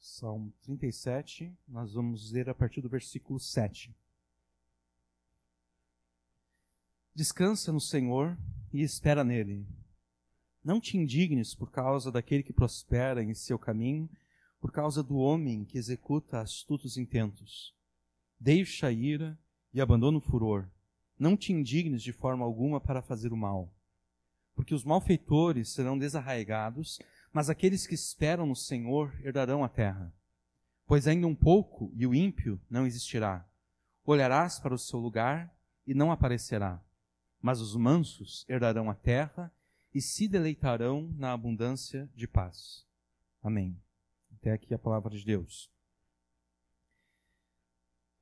Salmo 37, nós vamos ler a partir do versículo 7. Descansa no Senhor e espera nele. Não te indignes por causa daquele que prospera em seu caminho, por causa do homem que executa astutos intentos. Deixa a ira e abandona o furor. Não te indignes de forma alguma para fazer o mal, porque os malfeitores serão desarraigados, mas aqueles que esperam no Senhor herdarão a terra. Pois ainda um pouco e o ímpio não existirá. Olharás para o seu lugar e não aparecerá. Mas os mansos herdarão a terra e se deleitarão na abundância de paz. Amém. Até aqui a palavra de Deus.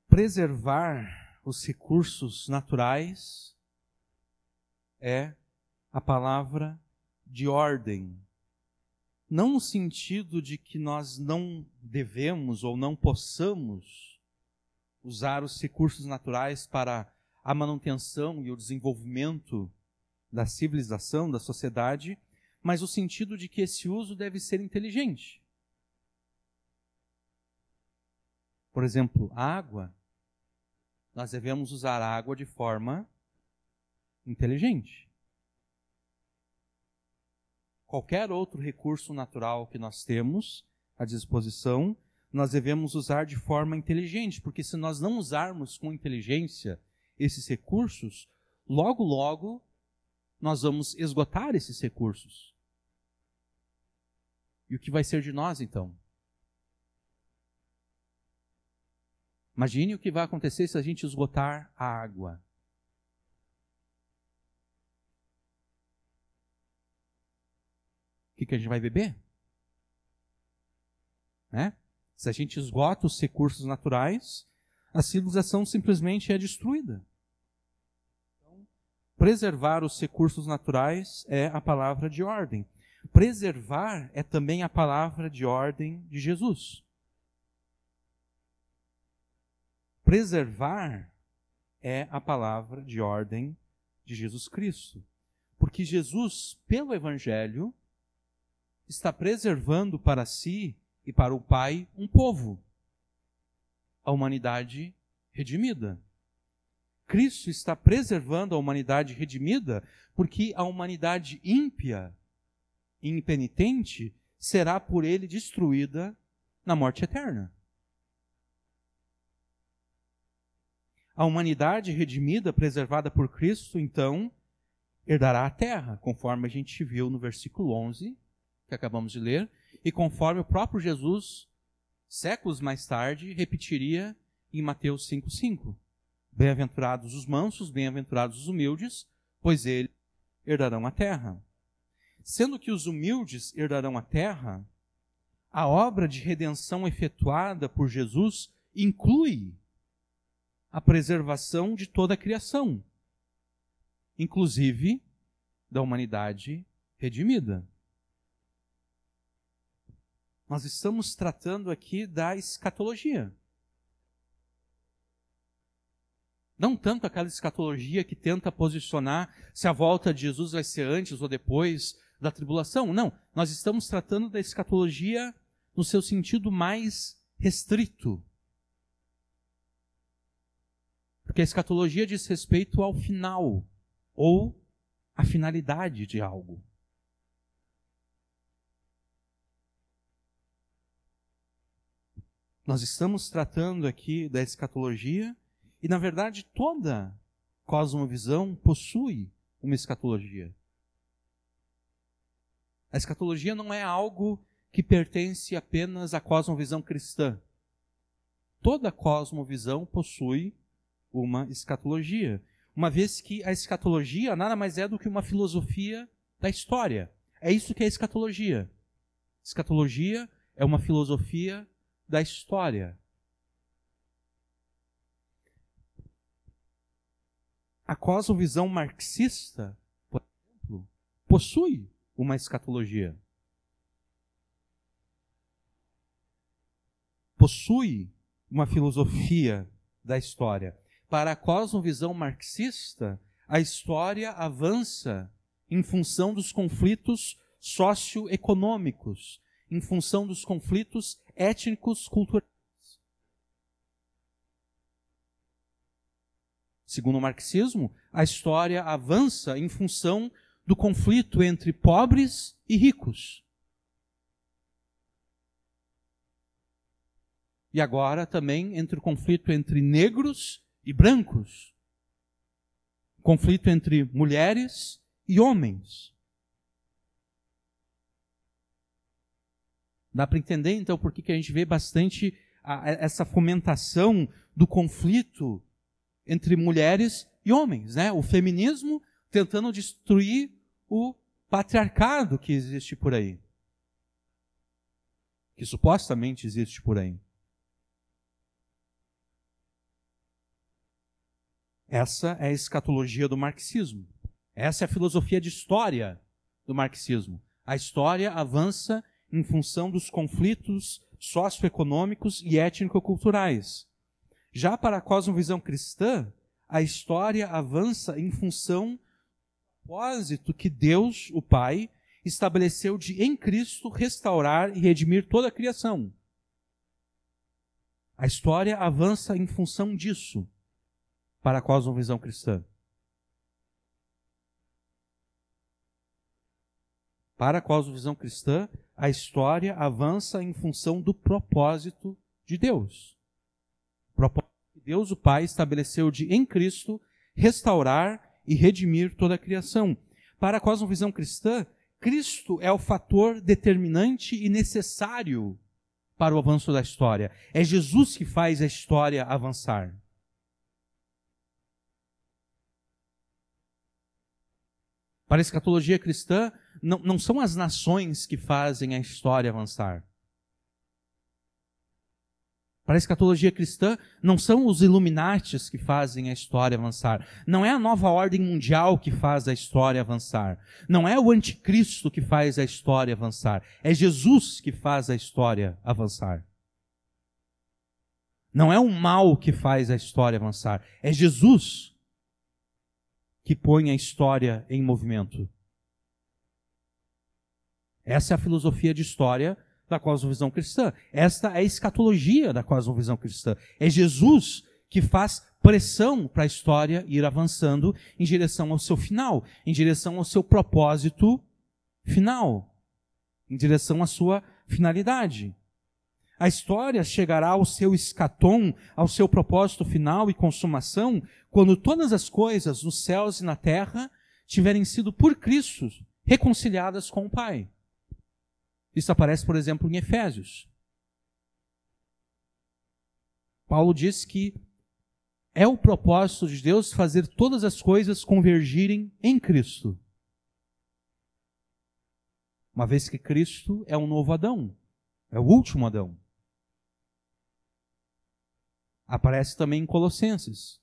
Preservar os recursos naturais é a palavra de ordem. Não no sentido de que nós não devemos ou não possamos usar os recursos naturais para a manutenção e o desenvolvimento da civilização, da sociedade, mas o sentido de que esse uso deve ser inteligente. Por exemplo, a água. Nós devemos usar a água de forma inteligente. Qualquer outro recurso natural que nós temos à disposição, nós devemos usar de forma inteligente, porque se nós não usarmos com inteligência esses recursos, logo, logo, nós vamos esgotar esses recursos. E o que vai ser de nós, então? Imagine o que vai acontecer se a gente esgotar a água. O que a gente vai beber? Né? Se a gente esgota os recursos naturais, a civilização simplesmente é destruída. Então, preservar os recursos naturais é a palavra de ordem. Preservar é também a palavra de ordem de Jesus. Preservar é a palavra de ordem de Jesus Cristo. Porque Jesus, pelo Evangelho, está preservando para si e para o Pai um povo, a humanidade redimida. Cristo está preservando a humanidade redimida porque a humanidade ímpia e impenitente será por ele destruída na morte eterna. A humanidade redimida, preservada por Cristo, então, herdará a terra, conforme a gente viu no versículo 11, que acabamos de ler, e conforme o próprio Jesus, séculos mais tarde, repetiria em Mateus 5,5. Bem-aventurados os mansos, bem-aventurados os humildes, pois eles herdarão a terra. Sendo que os humildes herdarão a terra, a obra de redenção efetuada por Jesus inclui a preservação de toda a criação, inclusive da humanidade redimida. Nós estamos tratando aqui da escatologia. Não tanto aquela escatologia que tenta posicionar se a volta de Jesus vai ser antes ou depois da tribulação. Não, nós estamos tratando da escatologia no seu sentido mais restrito. Porque a escatologia diz respeito ao final, ou à finalidade de algo. Nós estamos tratando aqui da escatologia e, na verdade, toda cosmovisão possui uma escatologia. A escatologia não é algo que pertence apenas à cosmovisão cristã. Toda cosmovisão possui uma escatologia, uma vez que a escatologia nada mais é do que uma filosofia da história. É isso que é escatologia. Escatologia é uma filosofia da história. A cosmovisão marxista, por exemplo, possui uma escatologia. Possui uma filosofia da história. Para a cosmovisão marxista, a história avança em função dos conflitos socioeconômicos, em função dos conflitos étnicos culturais. Segundo o marxismo, a história avança em função do conflito entre pobres e ricos. E agora também entre o conflito entre negros e brancos. Conflito entre mulheres e homens. Dá para entender, então, por que a gente vê bastante essa fomentação do conflito entre mulheres e homens, né? O feminismo tentando destruir o patriarcado que existe por aí. Que supostamente existe por aí. Essa é a escatologia do marxismo. Essa é a filosofia de história do marxismo. A história avança em função dos conflitos socioeconômicos e étnico-culturais. Já para a cosmovisão cristã, a história avança em função do propósito que Deus, o Pai, estabeleceu de, em Cristo, restaurar e redimir toda a criação. A história avança em função disso, para a cosmovisão cristã. Para a cosmovisão cristã, a história avança em função do propósito de Deus. O propósito que Deus, o Pai, estabeleceu de, em Cristo, restaurar e redimir toda a criação. Para a cosmovisão cristã, Cristo é o fator determinante e necessário para o avanço da história. É Jesus que faz a história avançar. Para a escatologia cristã, não são as nações que fazem a história avançar. Para a escatologia cristã, não são os Illuminatis que fazem a história avançar. Não é a nova ordem mundial que faz a história avançar. Não é o anticristo que faz a história avançar. É Jesus que faz a história avançar. Não é o mal que faz a história avançar. É Jesus que põe a história em movimento. Essa é a filosofia de história da cosmovisão cristã. Esta é a escatologia da cosmovisão cristã. É Jesus que faz pressão para a história ir avançando em direção ao seu final, em direção ao seu propósito final, em direção à sua finalidade. A história chegará ao seu escatom, ao seu propósito final e consumação, quando todas as coisas nos céus e na terra tiverem sido por Cristo reconciliadas com o Pai. Isso aparece, por exemplo, em Efésios. Paulo diz que é o propósito de Deus fazer todas as coisas convergirem em Cristo. Uma vez que Cristo é um novo Adão, é o último Adão. Aparece também em Colossenses.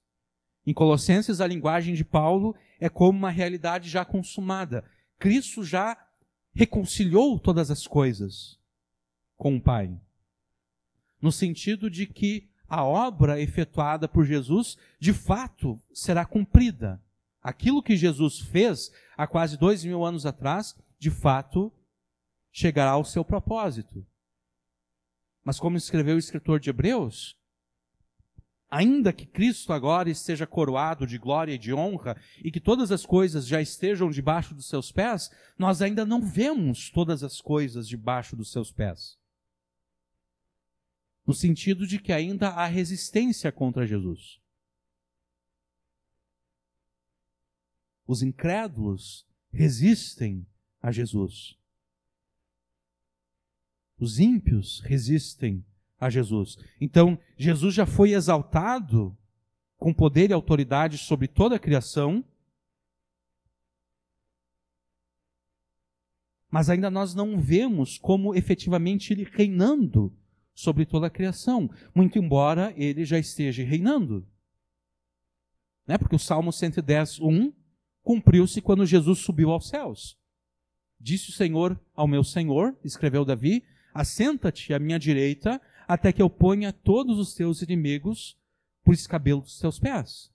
Em Colossenses, a linguagem de Paulo é como uma realidade já consumada. Cristo já reconciliou todas as coisas com o Pai. No sentido de que a obra efetuada por Jesus, de fato, será cumprida. Aquilo que Jesus fez há quase 2000 anos atrás, de fato, chegará ao seu propósito. Mas como escreveu o escritor de Hebreus, ainda que Cristo agora esteja coroado de glória e de honra, e que todas as coisas já estejam debaixo dos seus pés, nós ainda não vemos todas as coisas debaixo dos seus pés. No sentido de que ainda há resistência contra Jesus. Os incrédulos resistem a Jesus. Os ímpios resistem a Jesus. Então, Jesus já foi exaltado com poder e autoridade sobre toda a criação, mas ainda nós não vemos como efetivamente ele reinando sobre toda a criação, muito embora ele já esteja reinando. Né? Porque o Salmo 110:1 cumpriu-se quando Jesus subiu aos céus. Disse o Senhor ao meu Senhor, escreveu Davi, assenta-te à minha direita, até que eu ponha todos os teus inimigos por escabelo dos teus pés.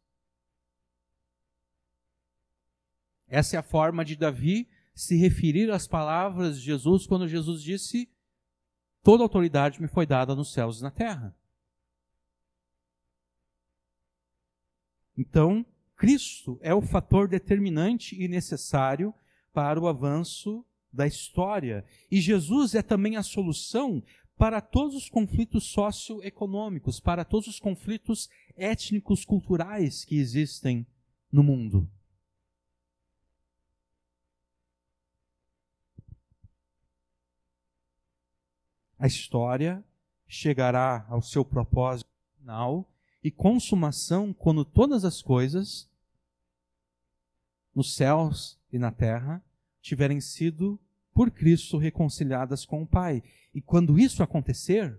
Essa é a forma de Davi se referir às palavras de Jesus quando Jesus disse, toda autoridade me foi dada nos céus e na terra. Então, Cristo é o fator determinante e necessário para o avanço da história. E Jesus é também a solução para todos os conflitos socioeconômicos, para todos os conflitos étnicos, culturais que existem no mundo. A história chegará ao seu propósito final e consumação quando todas as coisas, nos céus e na terra, tiverem sido por Cristo reconciliadas com o Pai. E quando isso acontecer,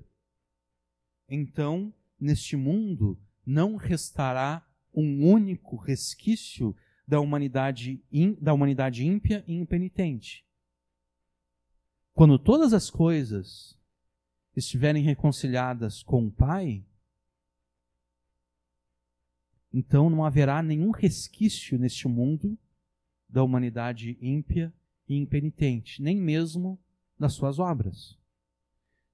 então, neste mundo, não restará um único resquício da humanidade ímpia e impenitente. Quando todas as coisas estiverem reconciliadas com o Pai, então não haverá nenhum resquício neste mundo da humanidade ímpia e impenitente, nem mesmo das suas obras.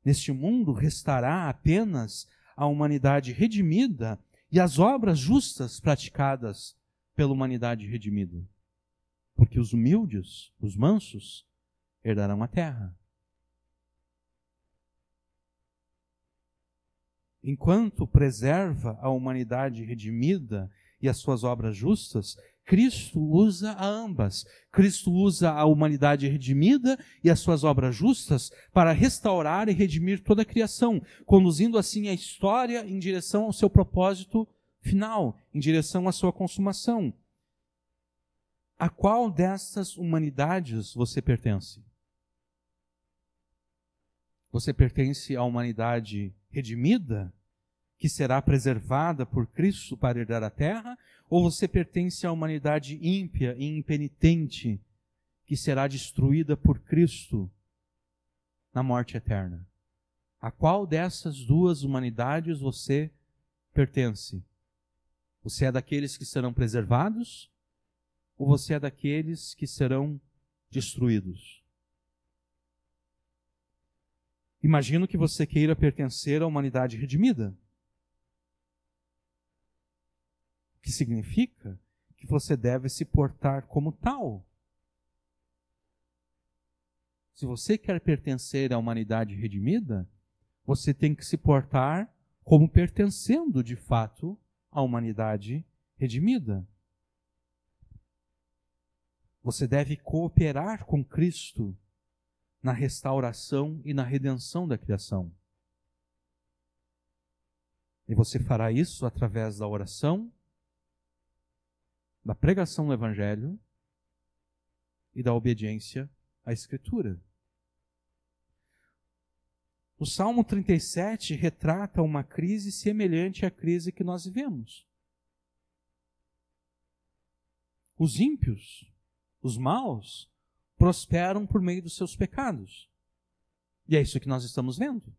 Neste mundo restará apenas a humanidade redimida e as obras justas praticadas pela humanidade redimida. Porque os humildes, os mansos, herdarão a terra. Enquanto preserva a humanidade redimida e as suas obras justas, Cristo usa a ambas. Cristo usa a humanidade redimida e as suas obras justas para restaurar e redimir toda a criação, conduzindo assim a história em direção ao seu propósito final, em direção à sua consumação. A qual destas humanidades você pertence? Você pertence à humanidade redimida, que será preservada por Cristo para herdar a terra, ou você pertence à humanidade ímpia e impenitente, que será destruída por Cristo na morte eterna? A qual dessas duas humanidades você pertence? Você é daqueles que serão preservados, ou você é daqueles que serão destruídos? Imagino que você queira pertencer à humanidade redimida. O que significa que você deve se portar como tal. Se você quer pertencer à humanidade redimida, você tem que se portar como pertencendo de fato à humanidade redimida. Você deve cooperar com Cristo na restauração e na redenção da criação. E você fará isso através da oração, da pregação do Evangelho e da obediência à Escritura. O Salmo 37 retrata uma crise semelhante à crise que nós vivemos. Os ímpios, os maus, prosperam por meio dos seus pecados. E é isso que nós estamos vendo.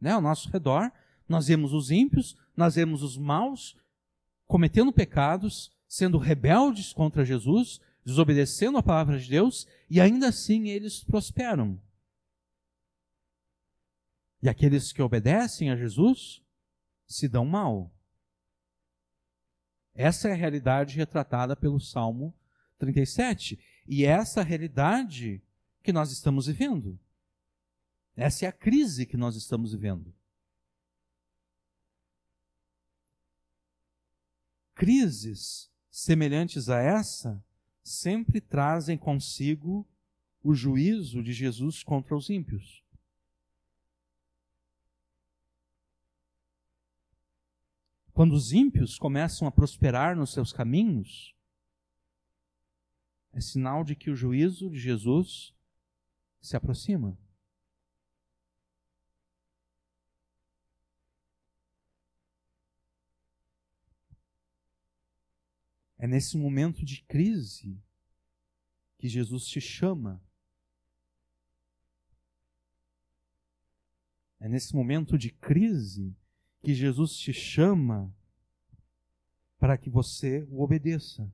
Ao nosso redor, nós vemos os ímpios, nós vemos os maus cometendo pecados, sendo rebeldes contra Jesus, desobedecendo a palavra de Deus, e ainda assim eles prosperam. E aqueles que obedecem a Jesus se dão mal. Essa é a realidade retratada pelo Salmo 37. E essa é a realidade que nós estamos vivendo. Essa é a crise que nós estamos vivendo. Crises semelhantes a essa sempre trazem consigo o juízo de Jesus contra os ímpios. Quando os ímpios começam a prosperar nos seus caminhos, é sinal de que o juízo de Jesus se aproxima. É nesse momento de crise que Jesus te chama. É nesse momento de crise que Jesus te chama para que você o obedeça,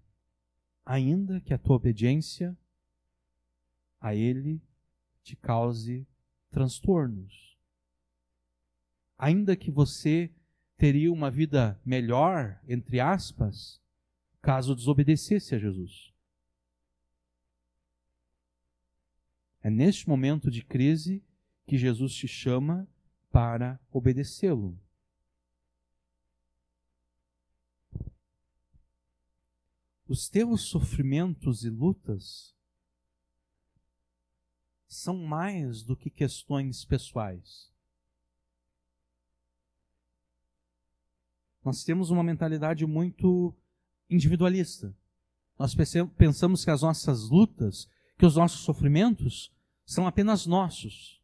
ainda que a tua obediência a Ele te cause transtornos. Ainda que você teria uma vida melhor, entre aspas, caso desobedecesse a Jesus. É neste momento de crise que Jesus te chama para obedecê-lo. Os teus sofrimentos e lutas são mais do que questões pessoais. Nós temos uma mentalidade muito individualista. Nós pensamos que as nossas lutas, que os nossos sofrimentos são apenas nossos.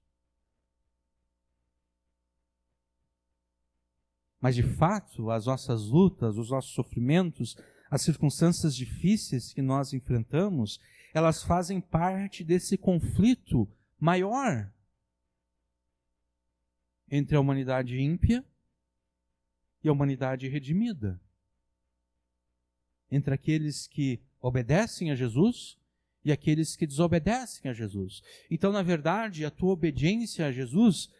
Mas, de fato, as nossas lutas, os nossos sofrimentos, as circunstâncias difíceis que nós enfrentamos, elas fazem parte desse conflito maior entre a humanidade ímpia e a humanidade redimida. Entre aqueles que obedecem a Jesus e aqueles que desobedecem a Jesus. Então, na verdade, a tua obediência a Jesus,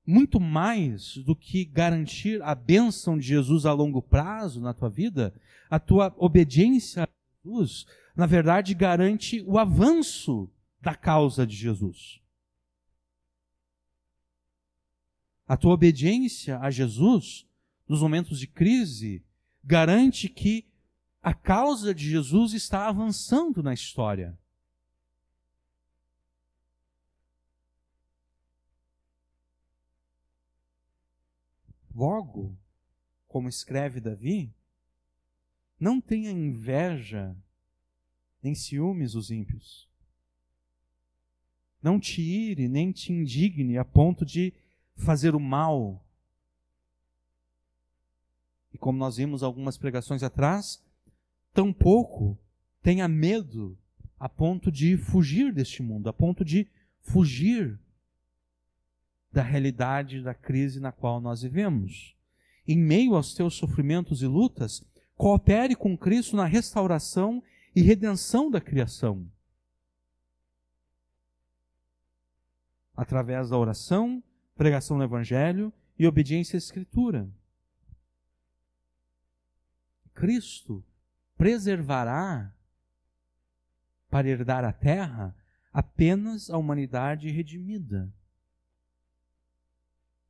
muito mais do que garantir a bênção de Jesus a longo prazo na tua vida, a tua obediência a Jesus, na verdade, garante o avanço da causa de Jesus. A tua obediência a Jesus, nos momentos de crise, garante que a causa de Jesus está avançando na história. Logo, como escreve Davi, não tenha inveja nem ciúmes os ímpios. Não te ire nem te indigne a ponto de fazer o mal. E como nós vimos algumas pregações atrás, tampouco tenha medo a ponto de fugir deste mundo, a ponto de fugir da realidade da crise na qual nós vivemos. Em meio aos teus sofrimentos e lutas, coopere com Cristo na restauração e redenção da criação. Através da oração, pregação do Evangelho e obediência à Escritura. Cristo preservará para herdar a terra apenas a humanidade redimida.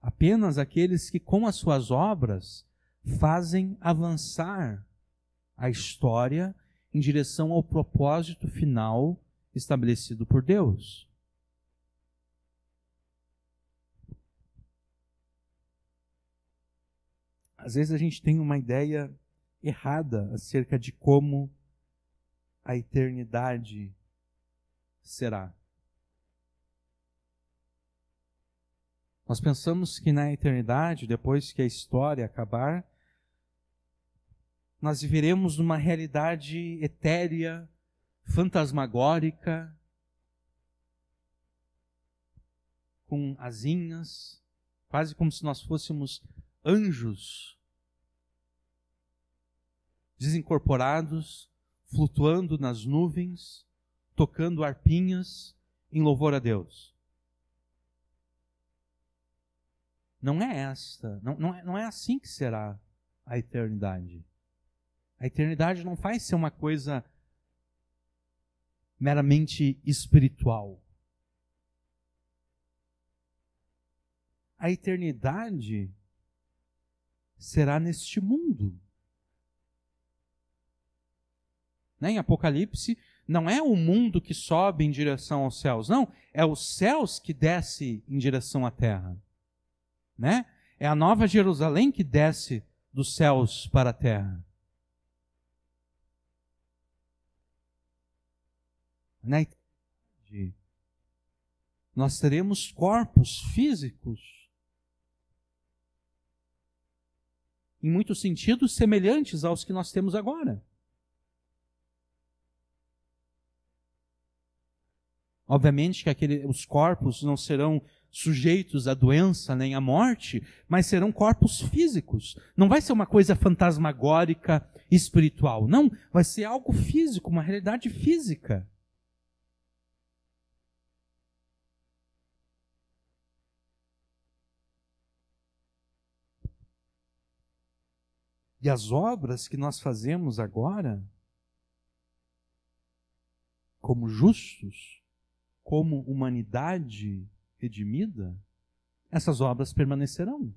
Apenas aqueles que com as suas obras fazem avançar a história em direção ao propósito final estabelecido por Deus. Às vezes a gente tem uma ideia errada acerca de como a eternidade será. Nós pensamos que na eternidade, depois que a história acabar, nós viveremos numa realidade etérea, fantasmagórica, com asinhas, quase como se nós fôssemos anjos desincorporados, flutuando nas nuvens, tocando harpinhas em louvor a Deus. Não é assim que será a eternidade. A eternidade não vai ser uma coisa meramente espiritual. A eternidade será neste mundo. Em Apocalipse, não é o mundo que sobe em direção aos céus, não, é os céus que descem em direção à terra. É a nova Jerusalém que desce dos céus para a terra. Na eternidade, nós teremos corpos físicos, em muitos sentidos semelhantes aos que nós temos agora. Obviamente que os corpos não serão sujeitos à doença nem à morte, mas serão corpos físicos. Não vai ser uma coisa fantasmagórica, espiritual. Não, vai ser algo físico, uma realidade física. E as obras que nós fazemos agora, como justos, como humanidade redimida, essas obras permanecerão.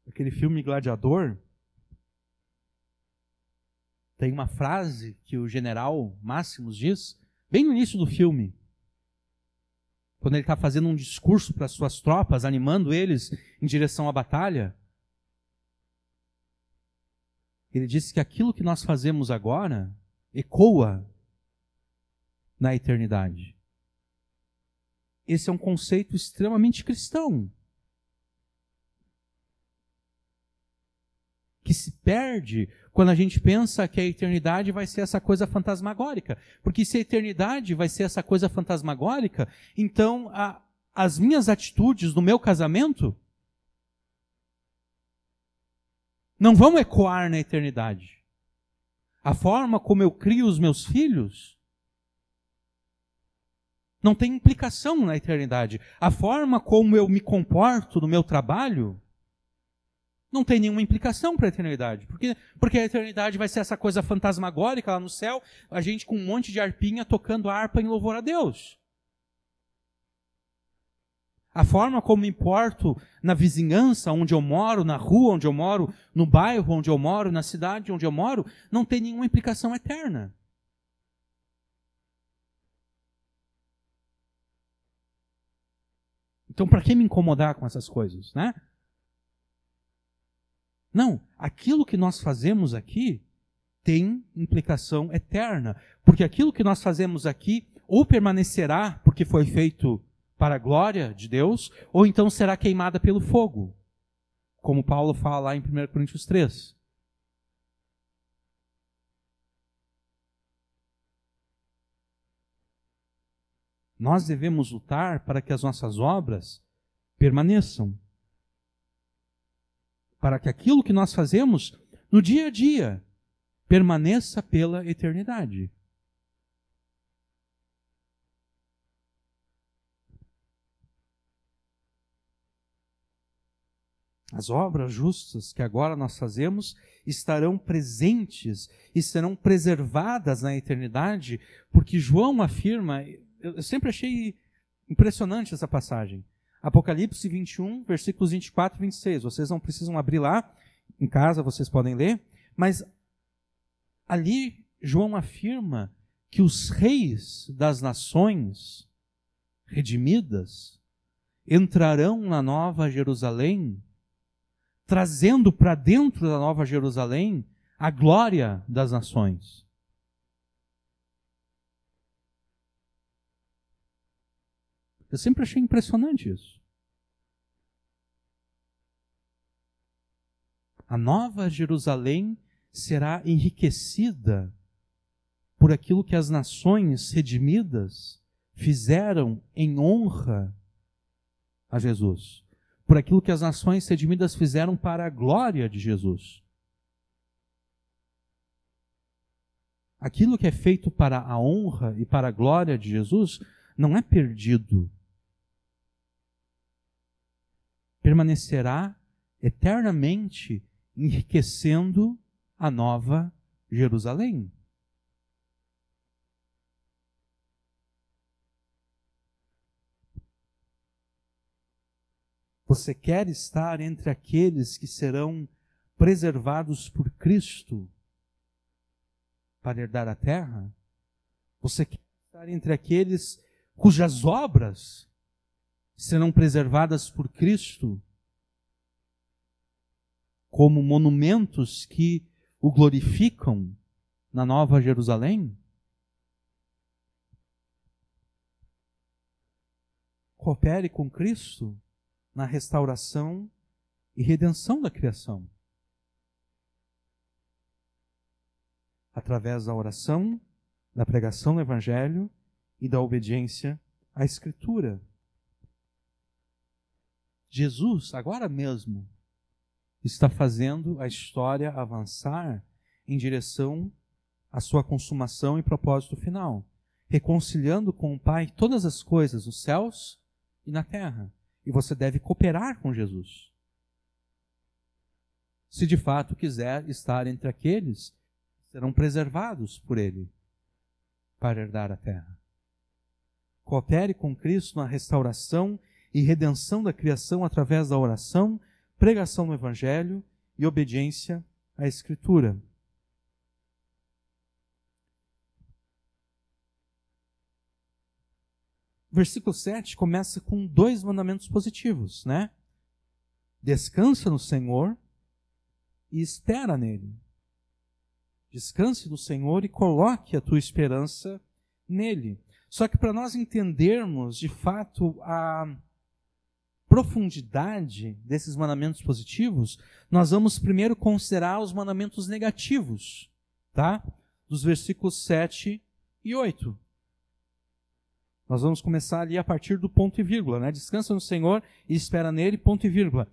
Aquele filme Gladiador, tem uma frase que o general Máximos diz, bem no início do filme, quando ele está fazendo um discurso para as suas tropas, animando eles em direção à batalha. Ele disse que aquilo que nós fazemos agora ecoa na eternidade. Esse é um conceito extremamente cristão, que se perde quando a gente pensa que a eternidade vai ser essa coisa fantasmagórica. Porque se a eternidade vai ser essa coisa fantasmagórica, então as minhas atitudes no meu casamento não vão ecoar na eternidade. A forma como eu crio os meus filhos não tem implicação na eternidade. A forma como eu me comporto no meu trabalho não tem nenhuma implicação para a eternidade. Porque a eternidade vai ser essa coisa fantasmagórica lá no céu, a gente com um monte de harpinha tocando harpa em louvor a Deus. A forma como me importo na vizinhança onde eu moro, na rua onde eu moro, no bairro onde eu moro, na cidade onde eu moro, não tem nenhuma implicação eterna. Então, para que me incomodar com essas coisas, né? Não, aquilo que nós fazemos aqui tem implicação eterna, porque aquilo que nós fazemos aqui ou permanecerá porque foi feito para a glória de Deus, ou então será queimada pelo fogo, como Paulo fala lá em 1 Coríntios 3. Nós devemos lutar para que as nossas obras permaneçam, para que aquilo que nós fazemos no dia a dia permaneça pela eternidade. As obras justas que agora nós fazemos estarão presentes e serão preservadas na eternidade, porque João afirma, eu sempre achei impressionante essa passagem, Apocalipse 21, versículos 24 e 26. Vocês não precisam abrir lá, em casa vocês podem ler. Mas ali João afirma que os reis das nações redimidas entrarão na Nova Jerusalém, trazendo para dentro da Nova Jerusalém a glória das nações. Eu sempre achei impressionante isso. A Nova Jerusalém será enriquecida por aquilo que as nações redimidas fizeram em honra a Jesus. Por aquilo que as nações redimidas fizeram para a glória de Jesus. Aquilo que é feito para a honra e para a glória de Jesus não é perdido. Permanecerá eternamente enriquecendo a Nova Jerusalém. Você quer estar entre aqueles que serão preservados por Cristo para herdar a terra? Você quer estar entre aqueles cujas obras serão preservadas por Cristo como monumentos que o glorificam na Nova Jerusalém? Coopere com Cristo na restauração e redenção da criação. Através da oração, da pregação do Evangelho e da obediência à Escritura. Jesus, agora mesmo, está fazendo a história avançar em direção à sua consumação e propósito final, reconciliando com o Pai todas as coisas, nos céus e na terra. E você deve cooperar com Jesus. Se de fato quiser estar entre aqueles que serão preservados por Ele para herdar a terra. Coopere com Cristo na restauração e redenção da criação através da oração, pregação do Evangelho e obediência à Escritura. O versículo 7 começa com 2 mandamentos positivos, né? Descansa no Senhor e espera nele. Descanse no Senhor e coloque a tua esperança nele. Só que para nós entendermos de fato a profundidade desses mandamentos positivos, nós vamos primeiro considerar os mandamentos negativos, tá? Dos versículos 7 e 8. Nós vamos começar ali a partir do ponto e vírgula, né? Descansa no Senhor e espera nele, ponto e vírgula.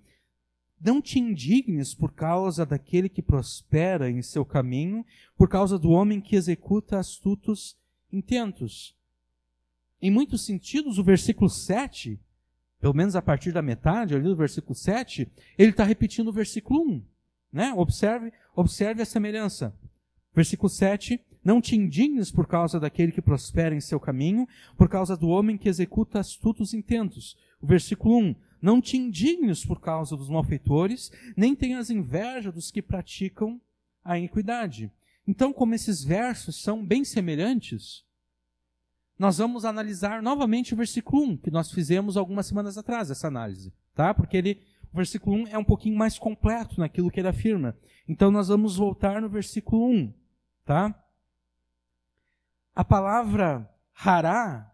Não te indignes por causa daquele que prospera em seu caminho, por causa do homem que executa astutos intentos. Em muitos sentidos, o versículo 7, pelo menos a partir da metade ali do versículo 7, ele está repetindo o versículo 1. Né? Observe a semelhança. Versículo 7, não te indignes por causa daquele que prospera em seu caminho, por causa do homem que executa astutos intentos. O versículo 1, não te indignes por causa dos malfeitores, nem tenhas inveja dos que praticam a iniquidade. Então, como esses versos são bem semelhantes, nós vamos analisar novamente o versículo 1, que nós fizemos algumas semanas atrás, essa análise, tá? Porque o versículo 1 é um pouquinho mais completo naquilo que ele afirma. Então, nós vamos voltar no versículo 1, tá? A palavra hará,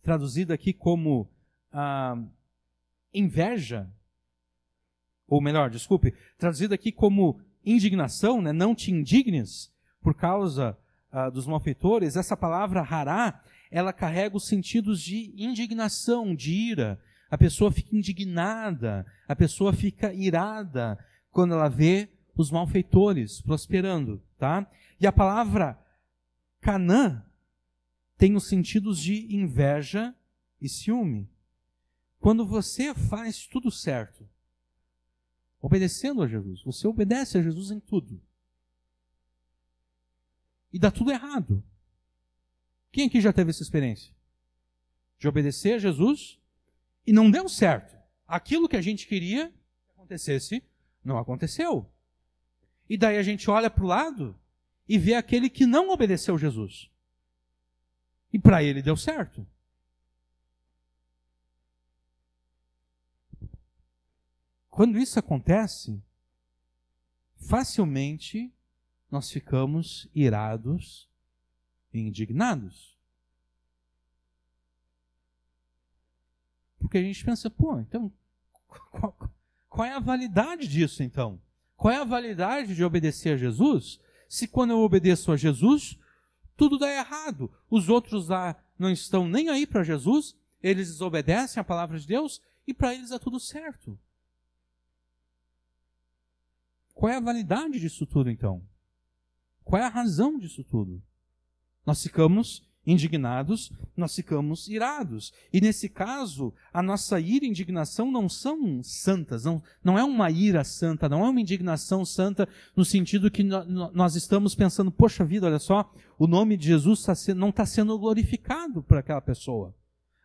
traduzida aqui como inveja, ou melhor, desculpe, traduzida aqui como indignação, né? Não te indignes por causa dos malfeitores. Essa palavra hará, ela carrega os sentidos de indignação, de ira. A pessoa fica indignada, a pessoa fica irada quando ela vê os malfeitores prosperando, tá? E a palavra Canaã tem os sentidos de inveja e ciúme. Quando você faz tudo certo, obedecendo a Jesus, você obedece a Jesus em tudo, e dá tudo errado. Quem aqui já teve essa experiência? De obedecer a Jesus e não deu certo. Aquilo que a gente queria que acontecesse, não aconteceu. E daí a gente olha para o lado e vê aquele que não obedeceu a Jesus. E para ele deu certo. Quando isso acontece, facilmente nós ficamos irados e indignados. Porque a gente pensa, pô, então, qual é a validade disso então? Qual é a validade de obedecer a Jesus, se quando eu obedeço a Jesus, tudo dá errado? Os outros lá não estão nem aí para Jesus, eles desobedecem a palavra de Deus e para eles dá tudo certo. Qual é a validade disso tudo então? Qual é a razão disso tudo? Nós ficamos indignados, nós ficamos irados. E nesse caso, a nossa ira e indignação não são santas, não é uma ira santa, não é uma indignação santa no sentido que nós estamos pensando, poxa vida, olha só, o nome de Jesus não está sendo glorificado por aquela pessoa.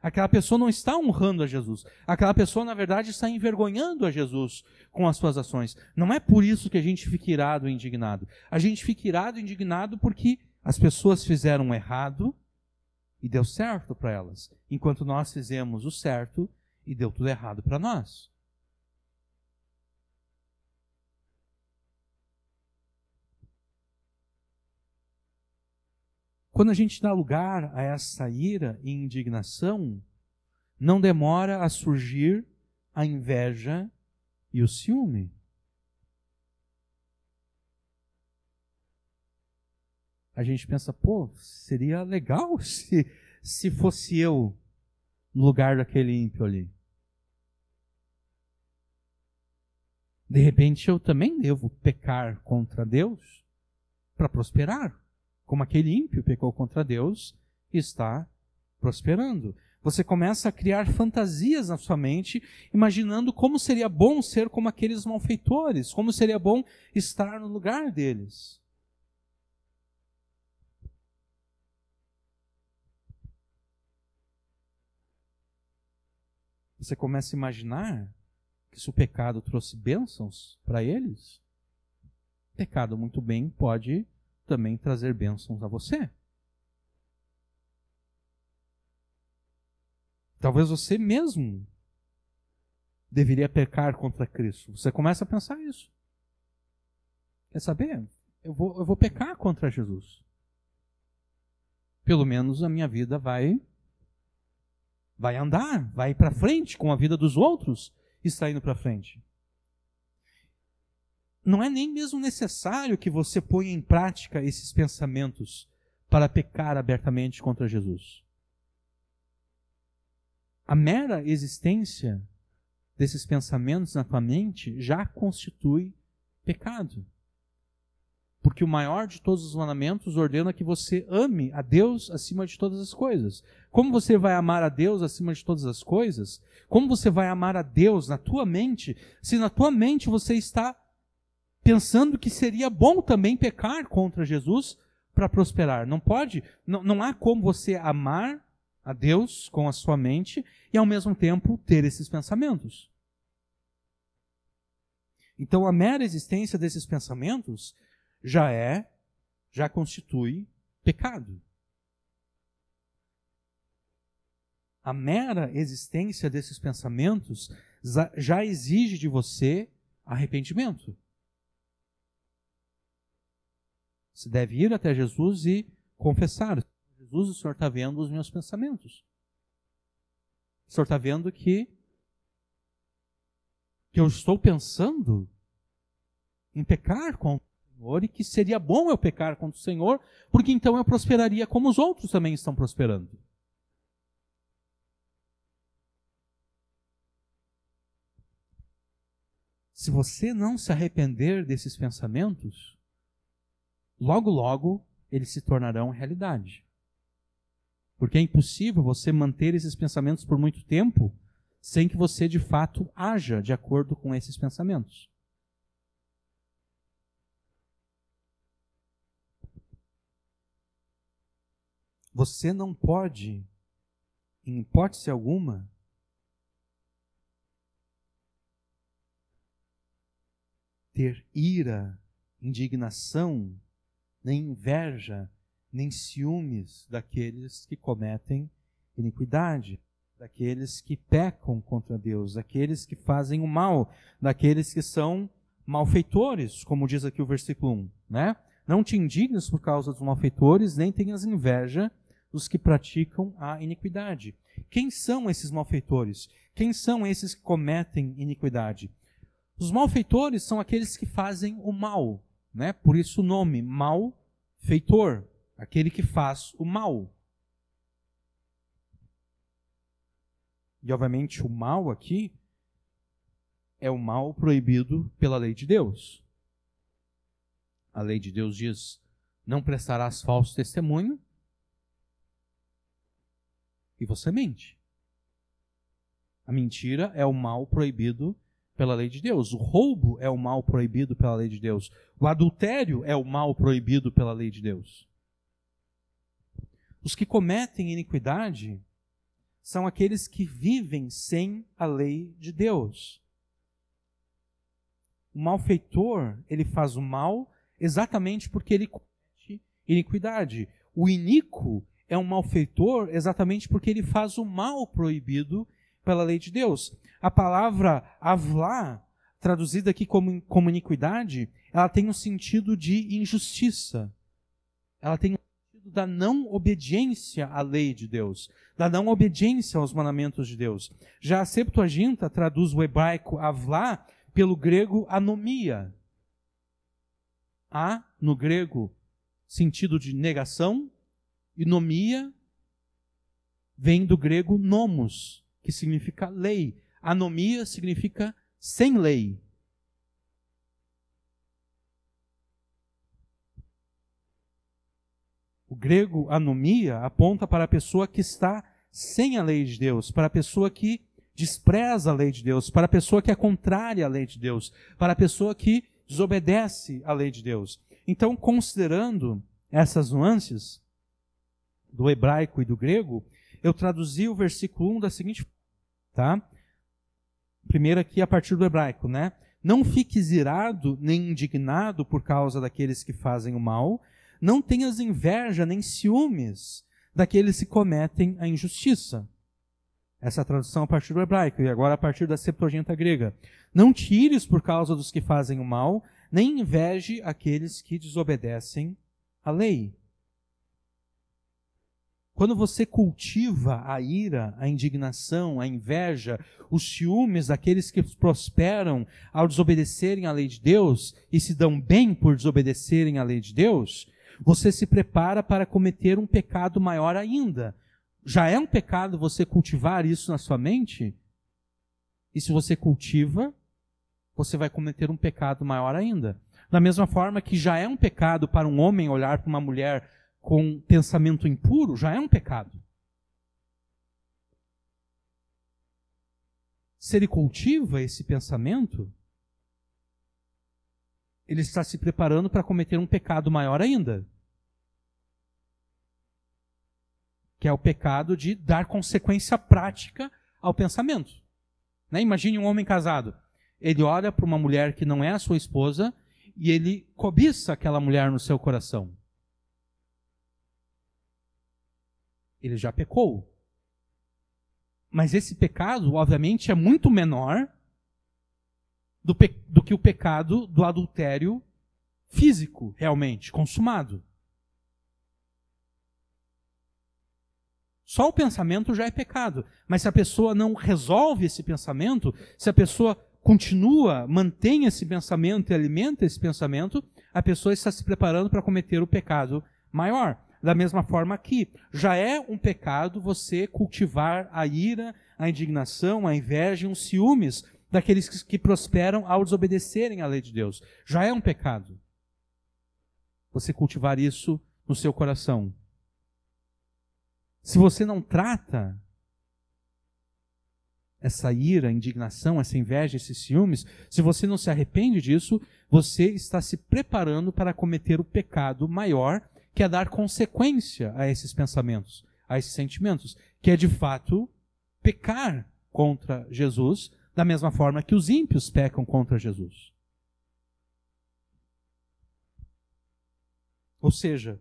Aquela pessoa não está honrando a Jesus. Aquela pessoa, na verdade, está envergonhando a Jesus com as suas ações. Não é por isso que a gente fica irado e indignado. A gente fica irado e indignado porque as pessoas fizeram errado e deu certo para elas, enquanto nós fizemos o certo e deu tudo errado para nós. Quando a gente dá lugar a essa ira e indignação, não demora a surgir a inveja e o ciúme. A gente pensa, pô, seria legal se fosse eu no lugar daquele ímpio ali. De repente eu também devo pecar contra Deus para prosperar, como aquele ímpio pecou contra Deus e está prosperando. Você começa a criar fantasias na sua mente, imaginando como seria bom ser como aqueles malfeitores, como seria bom estar no lugar deles. Você começa a imaginar que se o pecado trouxe bênçãos para eles, o pecado muito bem pode também trazer bênçãos a você. Talvez você mesmo deveria pecar contra Cristo. Você começa a pensar isso. Quer saber? Eu vou pecar contra Jesus. Pelo menos a minha vida vai andar, vai para frente com a vida dos outros, está indo para frente. Não é nem mesmo necessário que você ponha em prática esses pensamentos para pecar abertamente contra Jesus. A mera existência desses pensamentos na tua mente já constitui pecado. Porque o maior de todos os mandamentos ordena que você ame a Deus acima de todas as coisas. Como você vai amar a Deus acima de todas as coisas? Como você vai amar a Deus na tua mente, se na tua mente você está pensando que seria bom também pecar contra Jesus para prosperar? Não pode, não há como você amar a Deus com a sua mente e ao mesmo tempo ter esses pensamentos. Então a mera existência desses pensamentos já constitui pecado. A mera existência desses pensamentos já exige de você arrependimento. Você deve ir até Jesus e confessar: Jesus, o Senhor está vendo os meus pensamentos. O Senhor está vendo que eu estou pensando em pecar contra Senhor e que seria bom eu pecar contra o Senhor, porque então eu prosperaria como os outros também estão prosperando. Se você não se arrepender desses pensamentos, logo, logo, eles se tornarão realidade. Porque é impossível você manter esses pensamentos por muito tempo sem que você, de fato, haja de acordo com esses pensamentos. Você não pode, em hipótese alguma, ter ira, indignação, nem inveja, nem ciúmes daqueles que cometem iniquidade, daqueles que pecam contra Deus, daqueles que fazem o mal, daqueles que são malfeitores, como diz aqui o versículo 1, né? Não te indignes por causa dos malfeitores, nem tenhas inveja dos que praticam a iniquidade. Quem são esses malfeitores? Quem são esses que cometem iniquidade? Os malfeitores são aqueles que fazem o mal, né? Por isso o nome, malfeitor, aquele que faz o mal. E obviamente o mal aqui é o mal proibido pela lei de Deus. A lei de Deus diz: não prestarás falso testemunho, e você mente. A mentira é o mal proibido pela lei de Deus. O roubo é o mal proibido pela lei de Deus. O adultério é o mal proibido pela lei de Deus. Os que cometem iniquidade são aqueles que vivem sem a lei de Deus. O malfeitor, ele faz o mal exatamente porque ele comete iniquidade. O iníquo é um malfeitor exatamente porque ele faz o mal proibido pela lei de Deus. A palavra avlá, traduzida aqui como iniquidade, ela tem um sentido de injustiça. Ela tem um sentido da não obediência à lei de Deus, da não obediência aos mandamentos de Deus. Já a Septuaginta traduz o hebraico avlá pelo grego anomia. A, no grego, sentido de negação, e nomia vem do grego nomos, que significa lei. Anomia significa sem lei. O grego anomia aponta para a pessoa que está sem a lei de Deus, para a pessoa que despreza a lei de Deus, para a pessoa que é contrária à lei de Deus, para a pessoa que desobedece à lei de Deus. Então, considerando essas nuances do hebraico e do grego, eu traduzi o versículo 1 da seguinte forma, tá? Primeiro aqui a partir do hebraico, né? Não fiques irado nem indignado por causa daqueles que fazem o mal, não tenhas inveja nem ciúmes daqueles que cometem a injustiça. Essa é a tradução a partir do hebraico, e agora a partir da Septuaginta grega. Não te ires por causa dos que fazem o mal, nem inveje aqueles que desobedecem à lei. Quando você cultiva a ira, a indignação, a inveja, os ciúmes daqueles que prosperam ao desobedecerem à lei de Deus e se dão bem por desobedecerem à lei de Deus, você se prepara para cometer um pecado maior ainda. Já é um pecado você cultivar isso na sua mente? E se você cultiva, você vai cometer um pecado maior ainda. Da mesma forma que já é um pecado para um homem olhar para uma mulher com pensamento impuro, já é um pecado. Se ele cultiva esse pensamento, ele está se preparando para cometer um pecado maior ainda, que é o pecado de dar consequência prática ao pensamento. Né? Imagine um homem casado. Ele olha para uma mulher que não é a sua esposa e ele cobiça aquela mulher no seu coração. Ele já pecou. Mas esse pecado, obviamente, é muito menor do que o pecado do adultério físico, realmente, consumado. Só o pensamento já é pecado. Mas se a pessoa não resolve esse pensamento, se a pessoa continua, mantém esse pensamento e alimenta esse pensamento, a pessoa está se preparando para cometer o pecado maior. Da mesma forma que já é um pecado você cultivar a ira, a indignação, a inveja e os ciúmes daqueles que prosperam ao desobedecerem à lei de Deus. Já é um pecado você cultivar isso no seu coração. Se você não trata essa ira, indignação, essa inveja, esses ciúmes, se você não se arrepende disso, você está se preparando para cometer o pecado maior, que é dar consequência a esses pensamentos, a esses sentimentos, que é de fato pecar contra Jesus, da mesma forma que os ímpios pecam contra Jesus. Ou seja,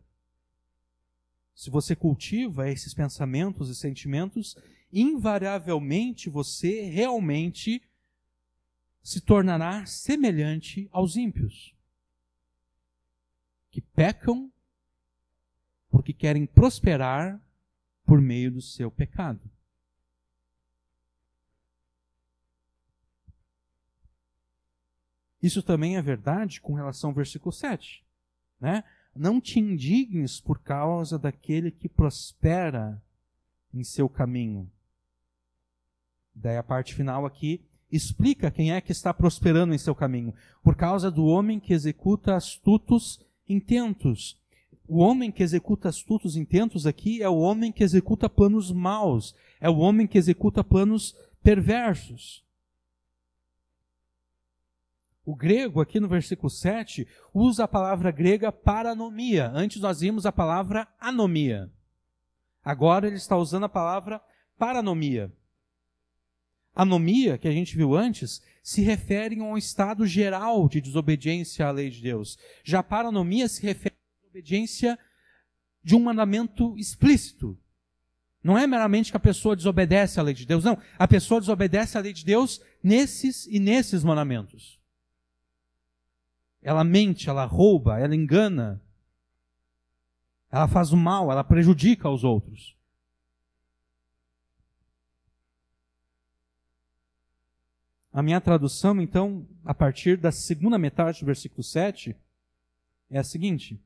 se você cultiva esses pensamentos e sentimentos, invariavelmente você realmente se tornará semelhante aos ímpios, que pecam porque querem prosperar por meio do seu pecado. Isso também é verdade com relação ao versículo 7, né? Não te indignes por causa daquele que prospera em seu caminho. Daí a parte final aqui explica quem é que está prosperando em seu caminho. Por causa do homem que executa astutos intentos. O homem que executa astutos intentos aqui é o homem que executa planos maus. É o homem que executa planos perversos. O grego, aqui no versículo 7, usa a palavra grega paranomia. Antes nós vimos a palavra anomia. Agora ele está usando a palavra paranomia. Anomia, que a gente viu antes, se refere a um estado geral de desobediência à lei de Deus. Já paranomia se refere à desobediência de um mandamento explícito. Não é meramente que a pessoa desobedece à lei de Deus, não. A pessoa desobedece à lei de Deus nesses mandamentos. Ela mente, ela rouba, ela engana, ela faz o mal, ela prejudica aos outros. A minha tradução, então, a partir da segunda metade do versículo 7, é a seguinte: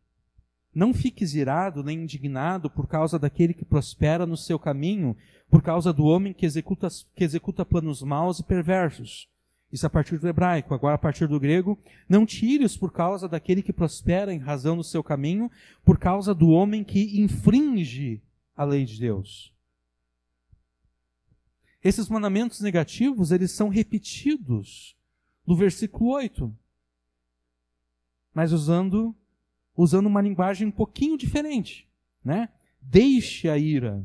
não fiques irado nem indignado por causa daquele que prospera no seu caminho, por causa do homem que executa planos maus e perversos. Isso a partir do hebraico. Agora a partir do grego: não te ires por causa daquele que prospera em razão do seu caminho, por causa do homem que infringe a lei de Deus. Esses mandamentos negativos, eles são repetidos no versículo 8, mas usando uma linguagem um pouquinho diferente, né? Deixe a ira,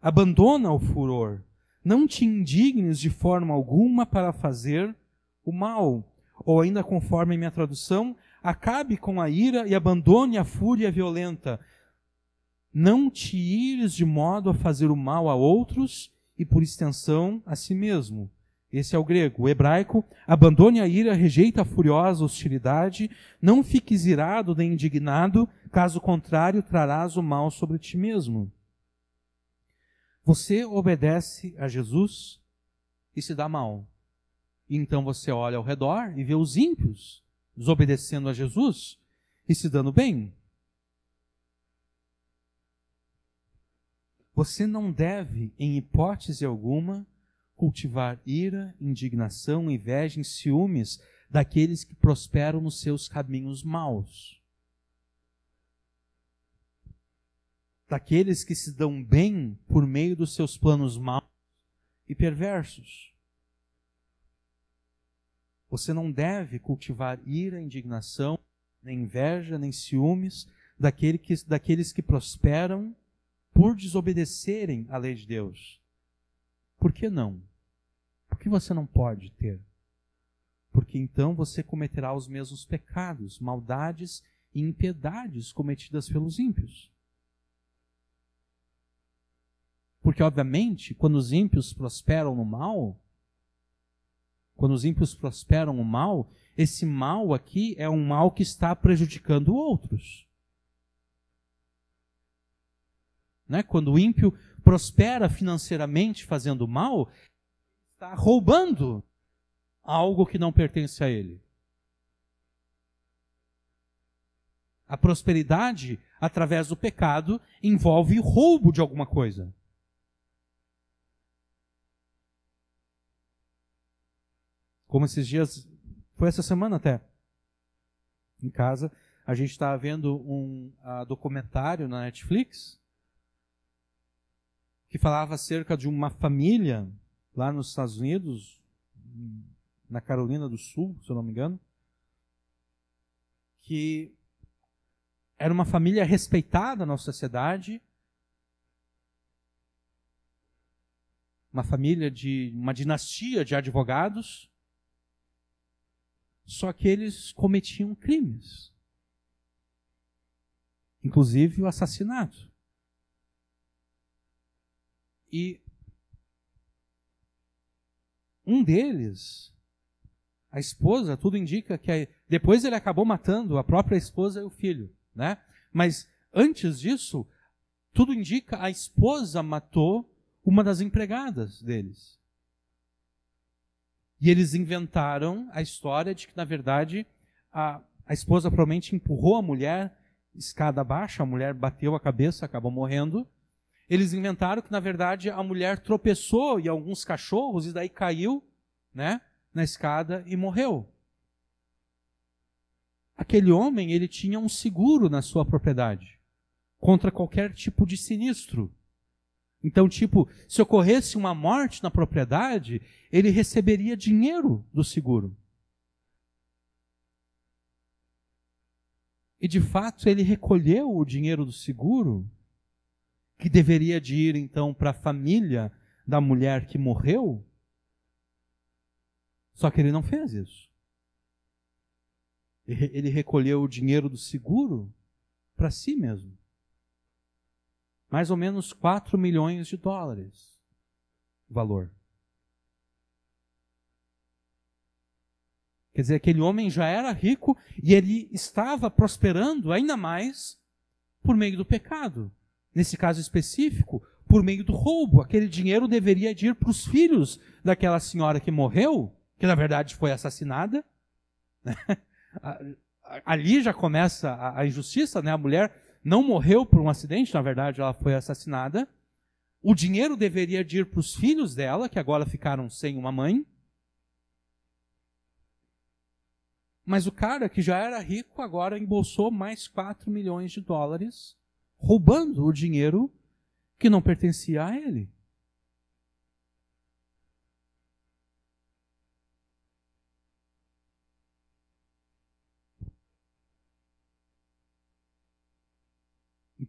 abandona o furor, não te indignes de forma alguma para fazer o mal. Ou ainda conforme a minha tradução, acabe com a ira e abandone a fúria violenta. Não te ires de modo a fazer o mal a outros e, por extensão, a si mesmo. Esse é o grego. O hebraico, abandone a ira, rejeita a furiosa hostilidade, não fiques irado nem indignado, caso contrário, trarás o mal sobre ti mesmo. Você obedece a Jesus e se dá mal. E então você olha ao redor e vê os ímpios desobedecendo a Jesus e se dando bem. Você não deve, em hipótese alguma, cultivar ira, indignação, inveja e ciúmes daqueles que prosperam nos seus caminhos maus. Daqueles que se dão bem por meio dos seus planos maus e perversos. Você não deve cultivar ira, indignação, nem inveja, nem ciúmes daqueles que prosperam por desobedecerem à lei de Deus. Por que não? Por que você não pode ter? Porque então você cometerá os mesmos pecados, maldades e impiedades cometidas pelos ímpios. Porque, obviamente, quando os ímpios prosperam no mal, esse mal aqui é um mal que está prejudicando outros. Né? Quando o ímpio prospera financeiramente fazendo mal, está roubando algo que não pertence a ele. A prosperidade, através do pecado, envolve roubo de alguma coisa. Como esses dias, foi essa semana até, em casa, a gente estava vendo um documentário na Netflix que falava acerca de uma família lá nos Estados Unidos, na Carolina do Sul, se eu não me engano, que era uma família respeitada na sociedade, uma família de uma dinastia de advogados, só que eles cometiam crimes, inclusive o assassinato. E um deles, a esposa, tudo indica que depois ele acabou matando a própria esposa e o filho, né? Mas antes disso, tudo indica a esposa matou uma das empregadas deles. E eles inventaram a história de que, na verdade, a esposa provavelmente empurrou a mulher escada abaixo, a mulher bateu a cabeça, acabou morrendo. Eles inventaram que, na verdade, a mulher tropeçou em alguns cachorros e daí caiu, né, na escada e morreu. Aquele homem, ele tinha um seguro na sua propriedade contra qualquer tipo de sinistro. Então, se ocorresse uma morte na propriedade, ele receberia dinheiro do seguro. E, de fato, ele recolheu o dinheiro do seguro, que deveria de ir, então, para a família da mulher que morreu, só que ele não fez isso. Ele recolheu o dinheiro do seguro para si mesmo. Mais ou menos 4 milhões de dólares o valor. Quer dizer, aquele homem já era rico e ele estava prosperando ainda mais por meio do pecado. Nesse caso específico, por meio do roubo. Aquele dinheiro deveria ir para os filhos daquela senhora que morreu, que na verdade foi assassinada. Ali já começa a injustiça, né? A mulher não morreu por um acidente, na verdade ela foi assassinada. O dinheiro deveria ir para os filhos dela, que agora ficaram sem uma mãe. Mas o cara que já era rico agora embolsou mais 4 milhões de dólares, roubando o dinheiro que não pertencia a ele.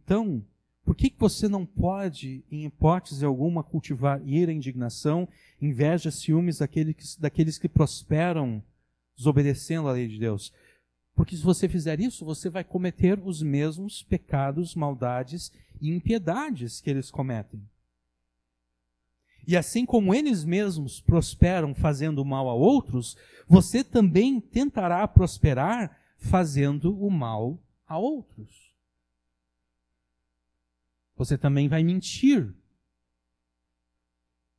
Então, por que você não pode, em hipótese alguma, cultivar ira, indignação, inveja, ciúmes daqueles que prosperam desobedecendo a lei de Deus? Porque se você fizer isso, você vai cometer os mesmos pecados, maldades e impiedades que eles cometem. E assim como eles mesmos prosperam fazendo mal a outros, você também tentará prosperar fazendo o mal a outros. Você também vai mentir,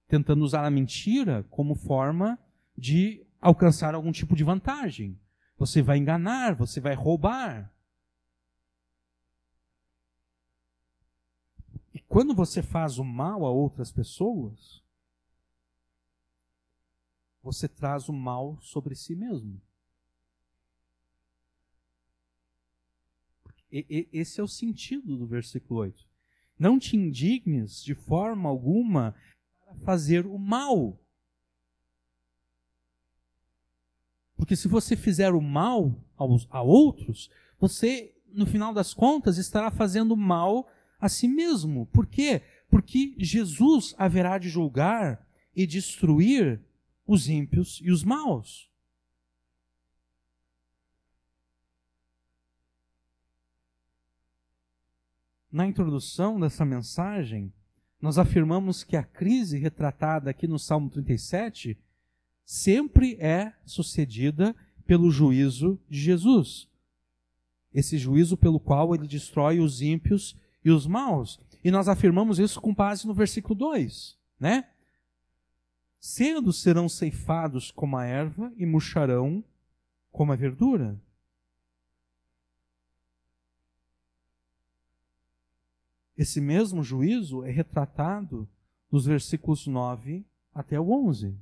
tentando usar a mentira como forma de alcançar algum tipo de vantagem. Você vai enganar, você vai roubar. E quando você faz o mal a outras pessoas, você traz o mal sobre si mesmo. Esse é o sentido do versículo 8. Não te indignes de forma alguma para fazer o mal. Porque se você fizer o mal a outros, você, no final das contas, estará fazendo mal a si mesmo. Por quê? Porque Jesus haverá de julgar e destruir os ímpios e os maus. Na introdução dessa mensagem, nós afirmamos que a crise retratada aqui no Salmo 37 sempre é sucedida pelo juízo de Jesus. Esse juízo pelo qual ele destrói os ímpios e os maus. E nós afirmamos isso com base no versículo 2, né? Cedo serão ceifados como a erva e murcharão como a verdura. Esse mesmo juízo é retratado nos versículos 9 até o 11.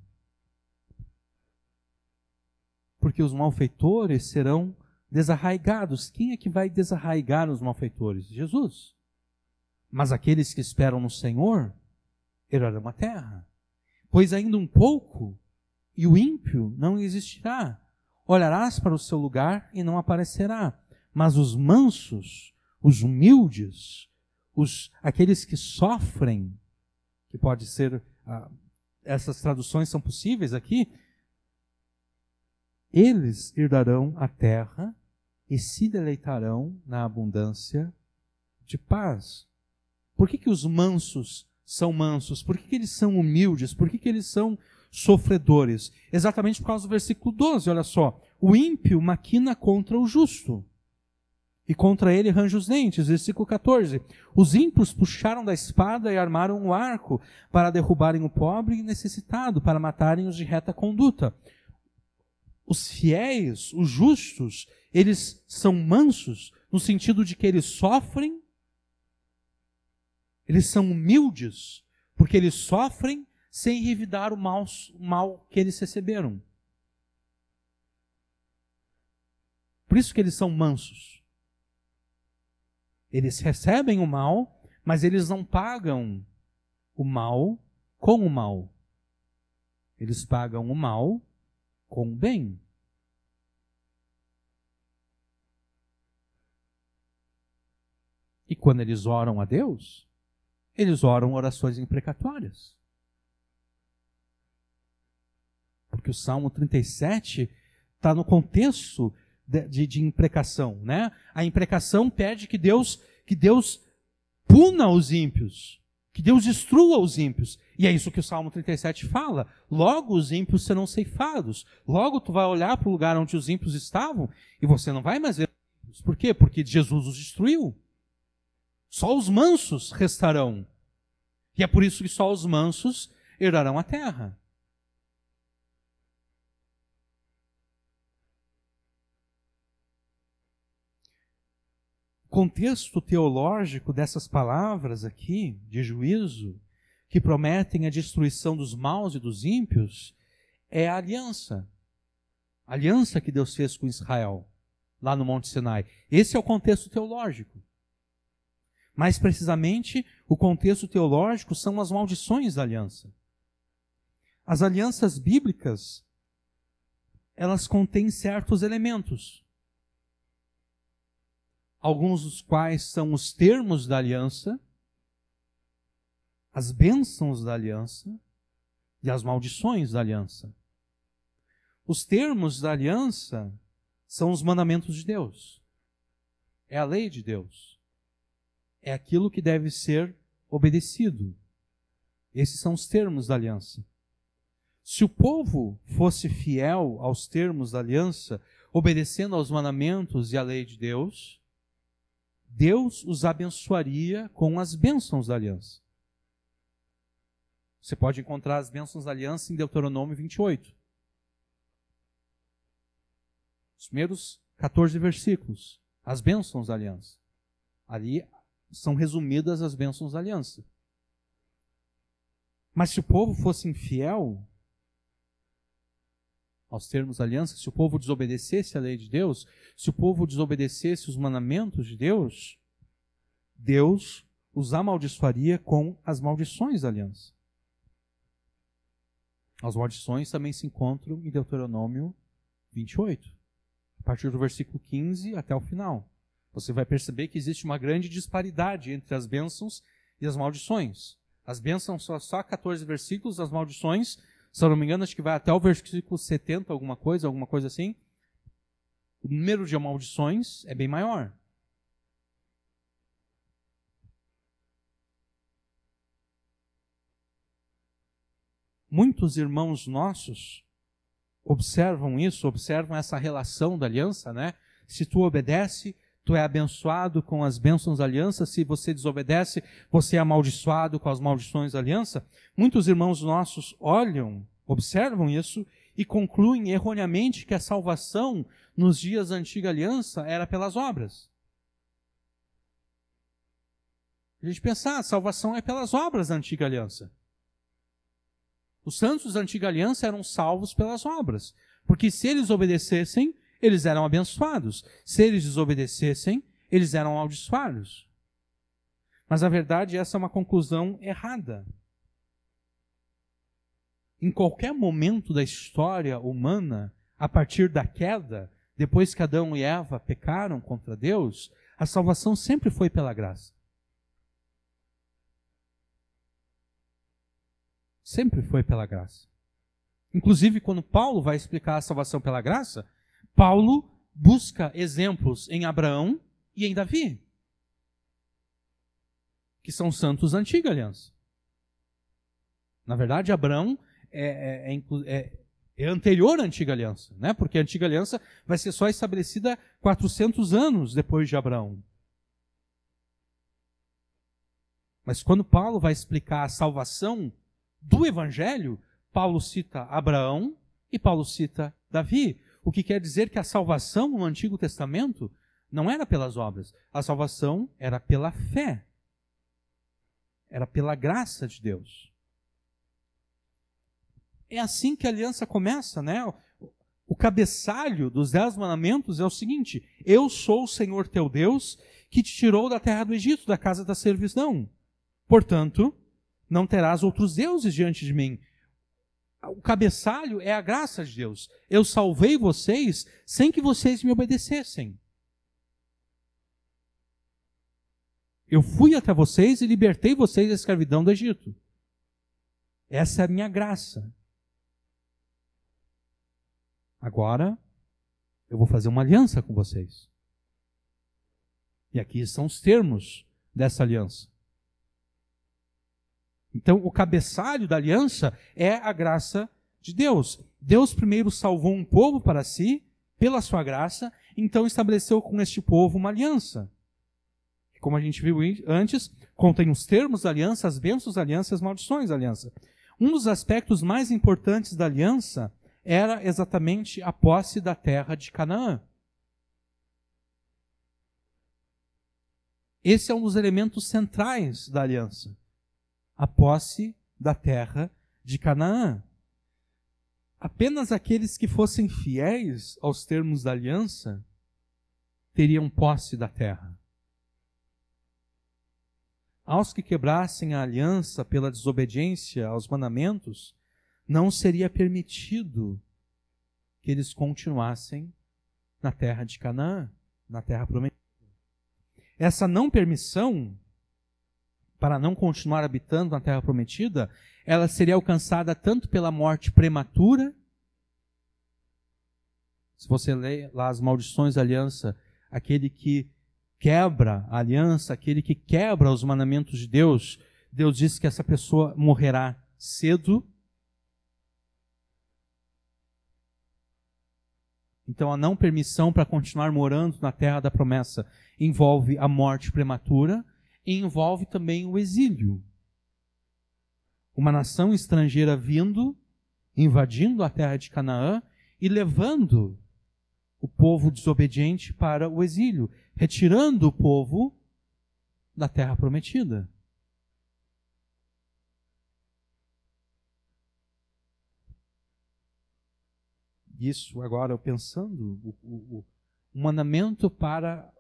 Porque os malfeitores serão desarraigados. Quem é que vai desarraigar os malfeitores? Jesus. Mas aqueles que esperam no Senhor herdarão a terra. Pois ainda um pouco, e o ímpio não existirá. Olharás para o seu lugar e não aparecerá. Mas os mansos, os humildes, aqueles que sofrem, que pode ser, essas traduções são possíveis aqui, eles herdarão a terra e se deleitarão na abundância de paz. Por que os mansos são mansos? Por que eles são humildes? Por que eles são sofredores? Exatamente por causa do versículo 12, olha só. O ímpio maquina contra o justo, e contra ele range os dentes. Versículo 14. Os ímpios puxaram da espada e armaram o arco para derrubarem o pobre e necessitado, para matarem os de reta conduta. Os fiéis, os justos, eles são mansos no sentido de que eles sofrem, eles são humildes, porque eles sofrem sem revidar o mal que eles receberam. Por isso que eles são mansos. Eles recebem o mal, mas eles não pagam o mal com o mal. Eles pagam o mal com o bem. E quando eles oram a Deus, eles oram orações imprecatórias. Porque o Salmo 37 está no contexto de imprecação, né? A imprecação pede que Deus puna os ímpios, que Deus destrua os ímpios. E é isso que o Salmo 37 fala. Logo os ímpios serão ceifados. Logo tu vai olhar para o lugar onde os ímpios estavam e você não vai mais ver os ímpios. Por quê? Porque Jesus os destruiu. Só os mansos restarão. E é por isso que só os mansos herdarão a terra. O contexto teológico dessas palavras aqui, de juízo, que prometem a destruição dos maus e dos ímpios, é a aliança. A aliança que Deus fez com Israel, lá no Monte Sinai. Esse é o contexto teológico. Mais precisamente, o contexto teológico são as maldições da aliança. As alianças bíblicas, elas contêm certos elementos. alguns dos quais são os termos da aliança, as bênçãos da aliança e as maldições da aliança. Os termos da aliança são os mandamentos de Deus. É a lei de Deus. É aquilo que deve ser obedecido. Esses são os termos da aliança. Se o povo fosse fiel aos termos da aliança, obedecendo aos mandamentos e à lei de Deus, Deus os abençoaria com as bênçãos da aliança. Você pode encontrar as bênçãos da aliança em Deuteronômio 28. Os primeiros 14 versículos, as bênçãos da aliança. Ali são resumidas as bênçãos da aliança. Mas se o povo fosse infiel aos termos da aliança, se o povo desobedecesse a lei de Deus, se o povo desobedecesse os mandamentos de Deus, Deus os amaldiçoaria com as maldições da aliança. As maldições também se encontram em Deuteronômio 28, a partir do versículo 15 até o final. Você vai perceber que existe uma grande disparidade entre as bênçãos e as maldições. As bênçãos são só 14 versículos, as maldições, se eu não me engano, acho que vai até o versículo 70, alguma coisa assim. O número de maldições é bem maior. Muitos irmãos nossos observam isso, observam essa relação da aliança, né? Se tu obedece, tu é abençoado com as bênçãos da aliança. Se você desobedece, você é amaldiçoado com as maldições da aliança. Muitos irmãos nossos olham, observam isso e concluem erroneamente que a salvação nos dias da antiga aliança era pelas obras. A gente pensa, a salvação é pelas obras da antiga aliança. Os santos da antiga aliança eram salvos pelas obras, porque se eles obedecessem, eles eram abençoados. Se eles desobedecessem, eles eram amaldiçoados. Mas a verdade, essa é uma conclusão errada. Em qualquer momento da história humana, a partir da queda, depois que Adão e Eva pecaram contra Deus, a salvação sempre foi pela graça. Sempre foi pela graça. Inclusive, quando Paulo vai explicar a salvação pela graça, Paulo busca exemplos em Abraão e em Davi, que são santos da antiga aliança. Na verdade, Abraão é anterior à antiga aliança, né? Porque a antiga aliança vai ser só estabelecida 400 anos depois de Abraão. Mas quando Paulo vai explicar a salvação do Evangelho, Paulo cita Abraão e Paulo cita Davi, o que quer dizer que a salvação no Antigo Testamento não era pelas obras, a salvação era pela fé, era pela graça de Deus. É assim que a aliança começa, né? O cabeçalho dos 10 mandamentos é o seguinte: eu sou o Senhor teu Deus, que te tirou da terra do Egito, da casa da servidão. Portanto, não terás outros deuses diante de mim. O cabeçalho é a graça de Deus. Eu salvei vocês sem que vocês me obedecessem. Eu fui até vocês e libertei vocês da escravidão do Egito. Essa é a minha graça. Agora, eu vou fazer uma aliança com vocês. E aqui estão os termos dessa aliança. Então, o cabeçalho da aliança é a graça de Deus. Deus primeiro salvou um povo para si, pela sua graça, então estabeleceu com este povo uma aliança. Como a gente viu antes, contém os termos da aliança, as bênçãos da aliança e as maldições da aliança. Um dos aspectos mais importantes da aliança era exatamente a posse da terra de Canaã. Esse é um dos elementos centrais da aliança. A posse da terra de Canaã. Apenas aqueles que fossem fiéis aos termos da aliança teriam posse da terra. Aos que quebrassem a aliança pela desobediência aos mandamentos, não seria permitido que eles continuassem na terra de Canaã, na terra prometida. essa não permissão para não continuar habitando na terra prometida, ela seria alcançada tanto pela morte prematura. Se você ler lá as maldições da aliança, aquele que quebra a aliança, aquele que quebra os mandamentos de Deus, Deus diz que essa pessoa morrerá cedo. Então a não permissão para continuar morando na terra da promessa envolve a morte prematura e envolve também o exílio. Uma nação estrangeira vindo, invadindo a terra de Canaã e levando o povo desobediente para o exílio, retirando o povo da terra prometida. Isso agora, eu pensando, o mandamento para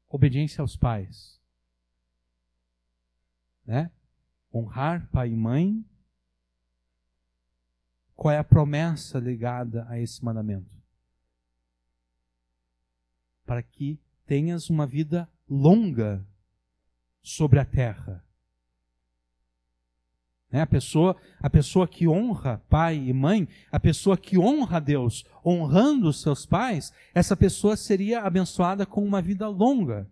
obediência aos pais. Né? Honrar pai e mãe. Qual é a promessa ligada a esse mandamento? Para que tenhas uma vida longa sobre a terra. A pessoa que honra pai e mãe, a pessoa que honra a Deus, honrando os seus pais, essa pessoa seria abençoada com uma vida longa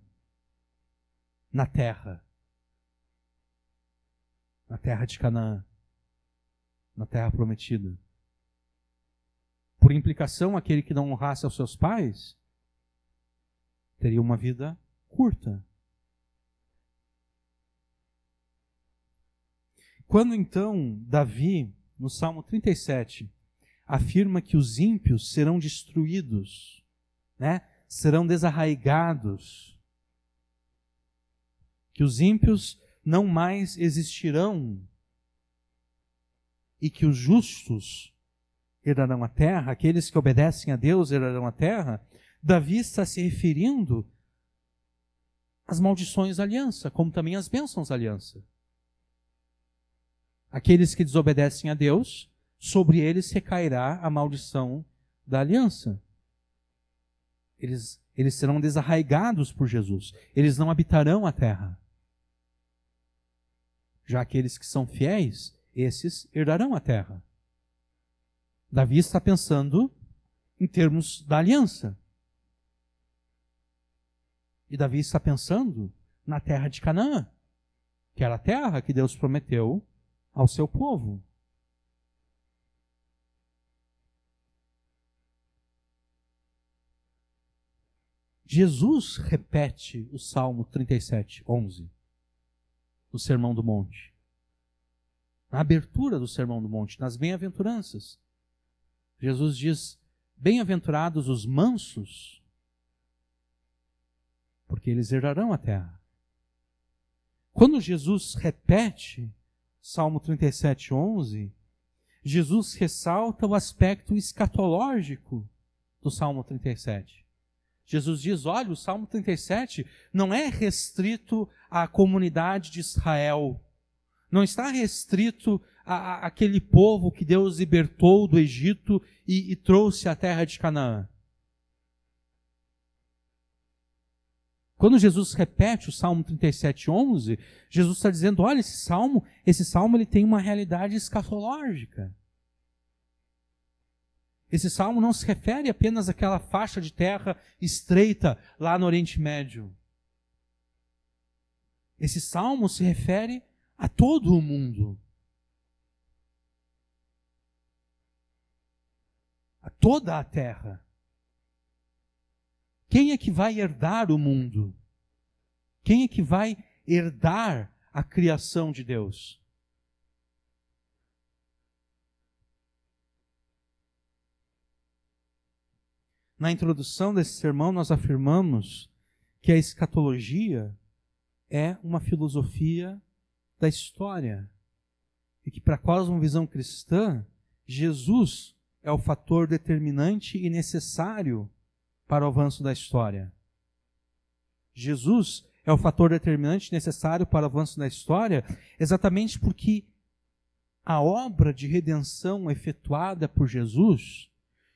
na terra de Canaã, na terra prometida. Por implicação, aquele que não honrasse aos seus pais teria uma vida curta. Quando então Davi, no Salmo 37, afirma que os ímpios serão destruídos, né? Serão desarraigados, que os ímpios não mais existirão e que os justos herdarão a terra, aqueles que obedecem a Deus herdarão a terra, Davi está se referindo às maldições da aliança, como também às bênçãos da aliança. Aqueles que desobedecem a Deus, sobre eles recairá a maldição da aliança. Eles serão desarraigados por Jesus. Eles não habitarão a terra. Já aqueles que são fiéis, esses herdarão a terra. Davi está pensando em termos da aliança. E Davi está pensando na terra de Canaã, que era a terra que Deus prometeu ao seu povo. Jesus repete o Salmo 37, 11, no Sermão do Monte. Na abertura do Sermão do Monte, nas bem-aventuranças. Jesus diz, bem-aventurados os mansos, porque eles herdarão a terra. Quando Jesus repete Salmo 37, 11, Jesus ressalta o aspecto escatológico do Salmo 37. Jesus diz, olha, o Salmo 37 não é restrito à comunidade de Israel, não está restrito àquele povo que Deus libertou do Egito e trouxe à terra de Canaã. Quando Jesus repete o Salmo 37, 11, Jesus está dizendo, olha, esse salmo ele tem uma realidade escatológica. Esse salmo não se refere apenas àquela faixa de terra estreita lá no Oriente Médio. Esse salmo se refere a todo o mundo. A toda a terra. Quem é que vai herdar o mundo? Quem é que vai herdar a criação de Deus? Na introdução desse sermão, nós afirmamos que a escatologia é uma filosofia da história e que, para a cosmovisão cristã, Jesus é o fator determinante e necessário para o avanço da história. Jesus é o fator determinante necessário para o avanço da história, exatamente porque a obra de redenção efetuada por Jesus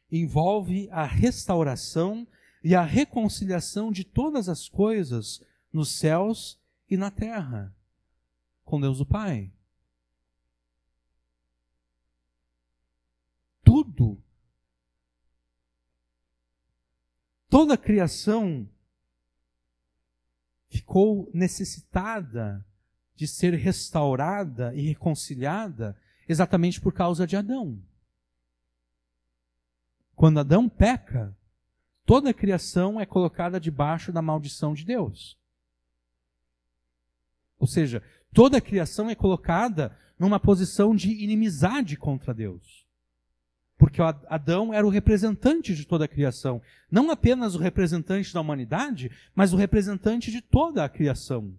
envolve a restauração e a reconciliação de todas as coisas nos céus e na terra, com Deus o Pai. Tudo, toda a criação ficou necessitada de ser restaurada e reconciliada exatamente por causa de Adão. Quando Adão peca, toda a criação é colocada debaixo da maldição de Deus. Ou seja, toda a criação é colocada numa posição de inimizade contra Deus. Porque Adão era o representante de toda a criação. Não apenas o representante da humanidade, mas o representante de toda a criação.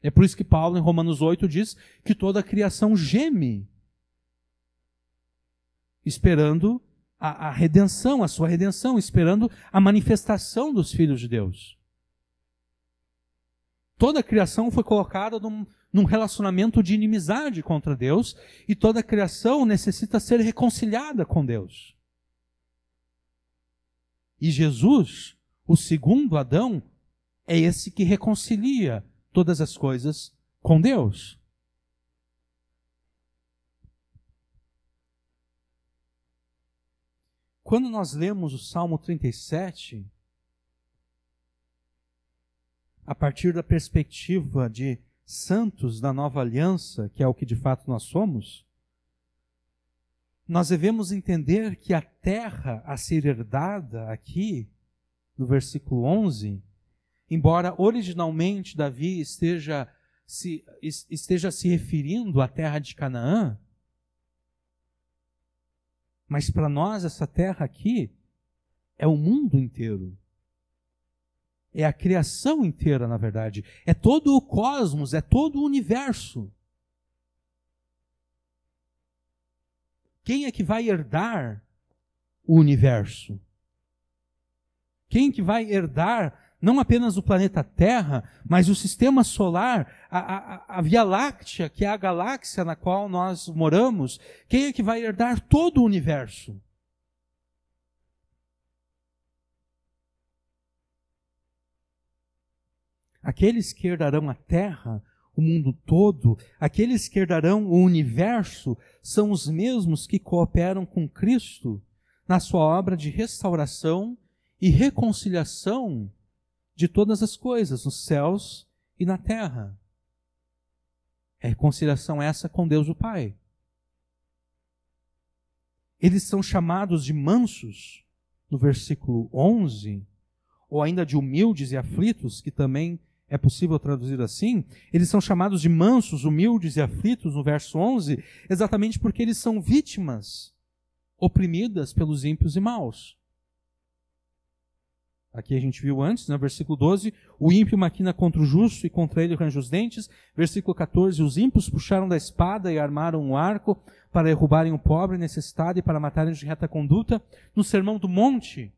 É por isso que Paulo, em Romanos 8, diz que toda a criação geme, esperando a redenção, a sua redenção, esperando a manifestação dos filhos de Deus. Toda a criação foi colocada num relacionamento de inimizade contra Deus, e toda a criação necessita ser reconciliada com Deus. E Jesus, o segundo Adão, é esse que reconcilia todas as coisas com Deus. Quando nós lemos o Salmo 37, a partir da perspectiva de santos da nova aliança, que é o que de fato nós somos, nós devemos entender que a terra a ser herdada aqui, no versículo 11, embora originalmente Davi esteja se referindo à terra de Canaã, mas para nós essa terra aqui é o mundo inteiro. É a criação inteira, na verdade. É todo o cosmos, é todo o universo. Quem é que vai herdar o universo? Quem que vai herdar não apenas o planeta Terra, mas o sistema solar, a Via Láctea, que é a galáxia na qual nós moramos? Quem é que vai herdar todo o universo? Aqueles que herdarão a Terra, o mundo todo, aqueles que herdarão o universo, são os mesmos que cooperam com Cristo na sua obra de restauração e reconciliação de todas as coisas, nos céus e na terra. É reconciliação essa com Deus o Pai. Eles são chamados de mansos, no versículo 11, ou ainda de humildes e aflitos, que também é possível traduzir assim. Eles são chamados de mansos, humildes e aflitos, no verso 11, exatamente porque eles são vítimas oprimidas pelos ímpios e maus. Aqui a gente viu antes, no versículo 12, o ímpio maquina contra o justo e contra ele range os dentes. Versículo 14, os ímpios puxaram da espada e armaram um arco para derrubarem o pobre necessitado e para matarem de reta conduta. No Sermão do Monte,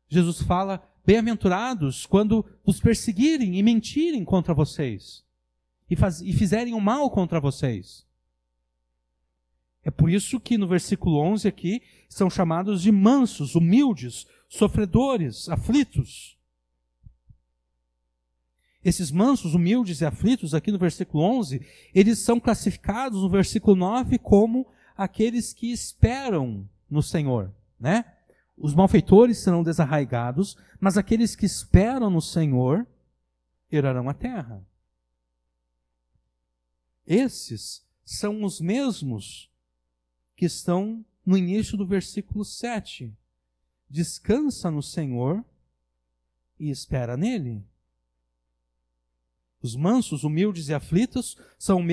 Jesus fala, bem-aventurados quando os perseguirem e mentirem contra vocês e fizerem o mal contra vocês. É por isso que no versículo 11 aqui são chamados de mansos, humildes, sofredores, aflitos. Esses mansos, humildes e aflitos, aqui no versículo 11, eles são classificados no versículo 9 como aqueles que esperam no Senhor, né? Os malfeitores serão desarraigados, mas aqueles que esperam no Senhor herdarão a terra. Esses são os mesmos que estão no início do versículo 7. Descansa no Senhor e espera nele. Os mansos, humildes e aflitos são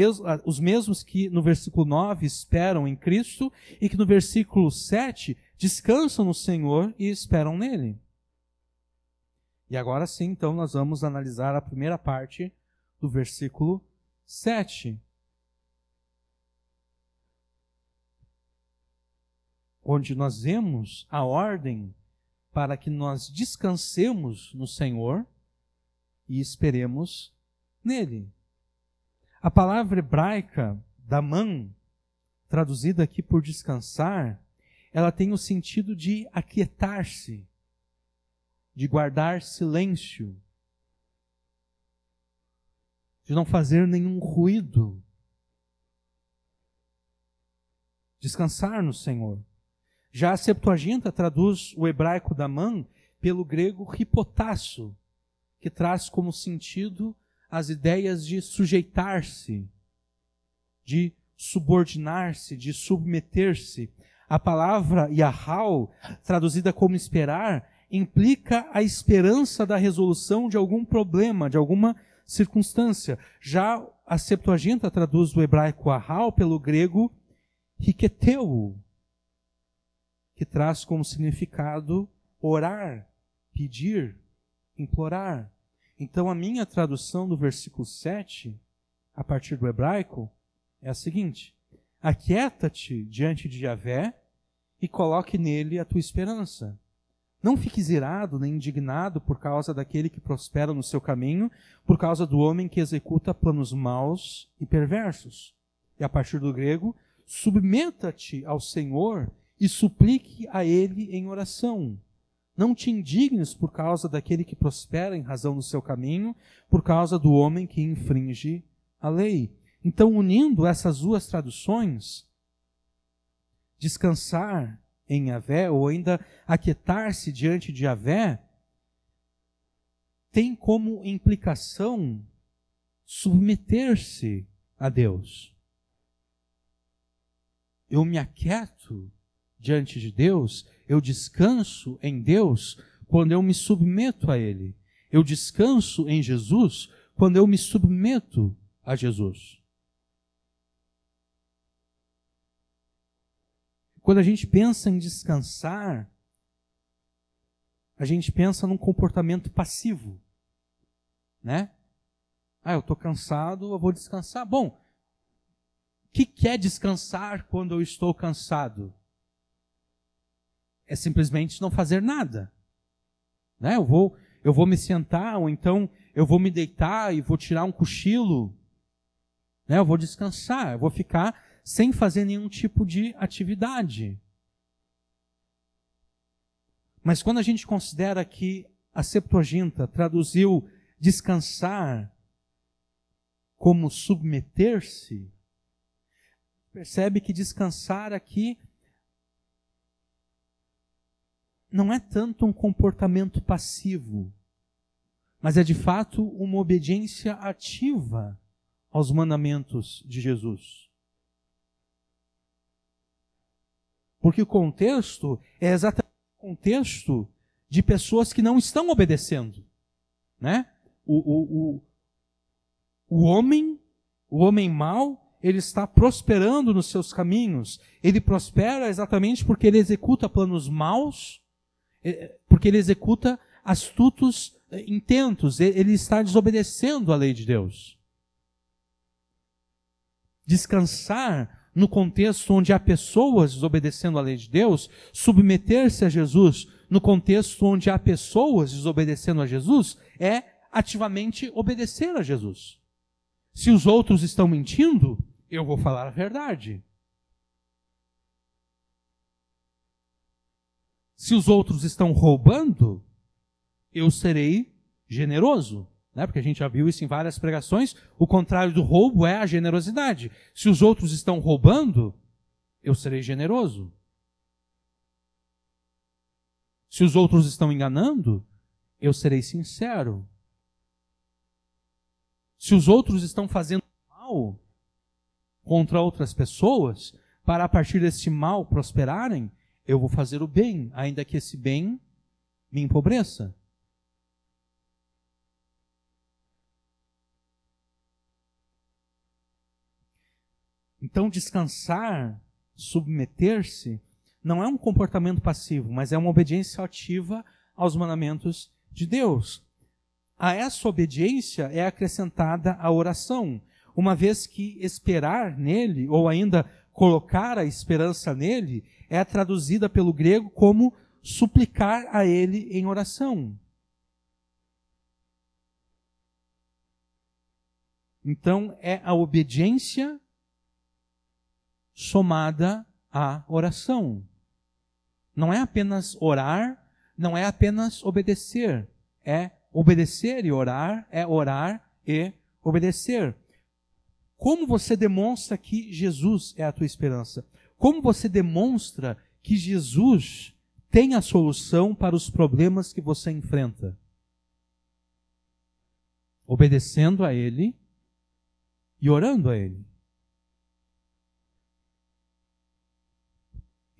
os mesmos que no versículo 9 esperam em Cristo e que no versículo 7 descansam no Senhor e esperam nele. E agora sim, então, nós vamos analisar a primeira parte do versículo 7. Onde nós vemos a ordem para que nós descansemos no Senhor e esperemos nele. A palavra hebraica, daman, traduzida aqui por descansar, ela tem o sentido de aquietar-se, de guardar silêncio, de não fazer nenhum ruído. Descansar no Senhor. Já a Septuaginta traduz o hebraico daman pelo grego hipotasso, que traz como sentido as ideias de sujeitar-se, de subordinar-se, de submeter-se. A palavra yahal, traduzida como esperar, implica a esperança da resolução de algum problema, de alguma circunstância. Já a Septuaginta traduz do hebraico ahal pelo grego hiketeu, que traz como significado orar, pedir, implorar. Então a minha tradução do versículo 7, a partir do hebraico, é a seguinte: aquieta-te diante de Yahvé e coloque nele a tua esperança. Não fiques irado nem indignado por causa daquele que prospera no seu caminho, por causa do homem que executa planos maus e perversos. E a partir do grego, submeta-te ao Senhor e suplique a Ele em oração. Não te indignes por causa daquele que prospera em razão do seu caminho, por causa do homem que infringe a lei. Então, unindo essas duas traduções, descansar em Yahvé, ou ainda aquietar-se diante de Yahvé, tem como implicação submeter-se a Deus. Eu me aquieto diante de Deus, eu descanso em Deus quando eu me submeto a Ele. Eu descanso em Jesus quando eu me submeto a Jesus. Quando a gente pensa em descansar, a gente pensa num comportamento passivo, né? Eu estou cansado, eu vou descansar. Bom, o que é descansar quando eu estou cansado? É simplesmente não fazer nada, né? Eu vou me sentar, ou então eu vou me deitar e vou tirar um cochilo, né? Eu vou descansar, eu vou ficar sem fazer nenhum tipo de atividade. Mas quando a gente considera que a Septuaginta traduziu descansar como submeter-se, percebe que descansar aqui não é tanto um comportamento passivo, mas é de fato uma obediência ativa aos mandamentos de Jesus. Porque o contexto é exatamente o contexto de pessoas que não estão obedecendo, né? O homem mau, ele está prosperando nos seus caminhos. Ele prospera exatamente porque ele executa planos maus, porque ele executa astutos intentos. Ele está desobedecendo a lei de Deus. Descansar no contexto onde há pessoas desobedecendo a lei de Deus, submeter-se a Jesus no contexto onde há pessoas desobedecendo a Jesus, é ativamente obedecer a Jesus. Se os outros estão mentindo, eu vou falar a verdade. Se os outros estão roubando, eu serei generoso. Porque a gente já viu isso em várias pregações. O contrário do roubo é a generosidade. Se os outros estão roubando, eu serei generoso. Se os outros estão enganando, eu serei sincero. Se os outros estão fazendo mal contra outras pessoas, para a partir desse mal prosperarem, eu vou fazer o bem, ainda que esse bem me empobreça. Então, descansar, submeter-se, não é um comportamento passivo, mas é uma obediência ativa aos mandamentos de Deus. A essa obediência é acrescentada a oração, uma vez que esperar nele, ou ainda colocar a esperança nele, é traduzida pelo grego como suplicar a ele em oração. Então, é a obediência somada à oração. Não é apenas orar, não é apenas obedecer. É obedecer e orar, é orar e obedecer. Como você demonstra que Jesus é a tua esperança? Como você demonstra que Jesus tem a solução para os problemas que você enfrenta? Obedecendo a Ele e orando a Ele.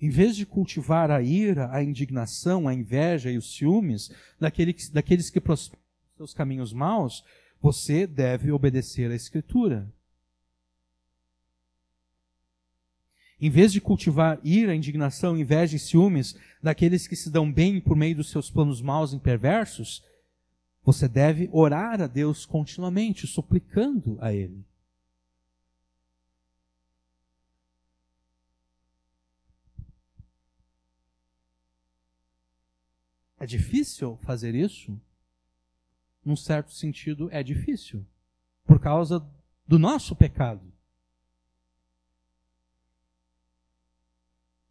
Em vez de cultivar a ira, a indignação, a inveja e os ciúmes daqueles que prosperam seus caminhos maus, você deve obedecer à Escritura. Em vez de cultivar ira, indignação, inveja e ciúmes daqueles que se dão bem por meio dos seus planos maus e perversos, você deve orar a Deus continuamente, suplicando a Ele. É difícil fazer isso? Num certo sentido, é difícil, por causa do nosso pecado.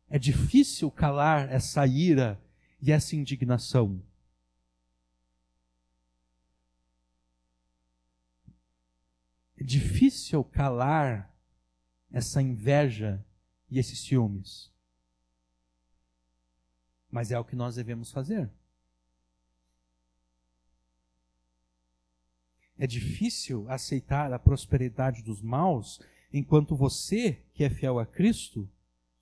É difícil calar essa ira e essa indignação. É difícil calar essa inveja e esses ciúmes. Mas é o que nós devemos fazer. É difícil aceitar a prosperidade dos maus enquanto você, que é fiel a Cristo,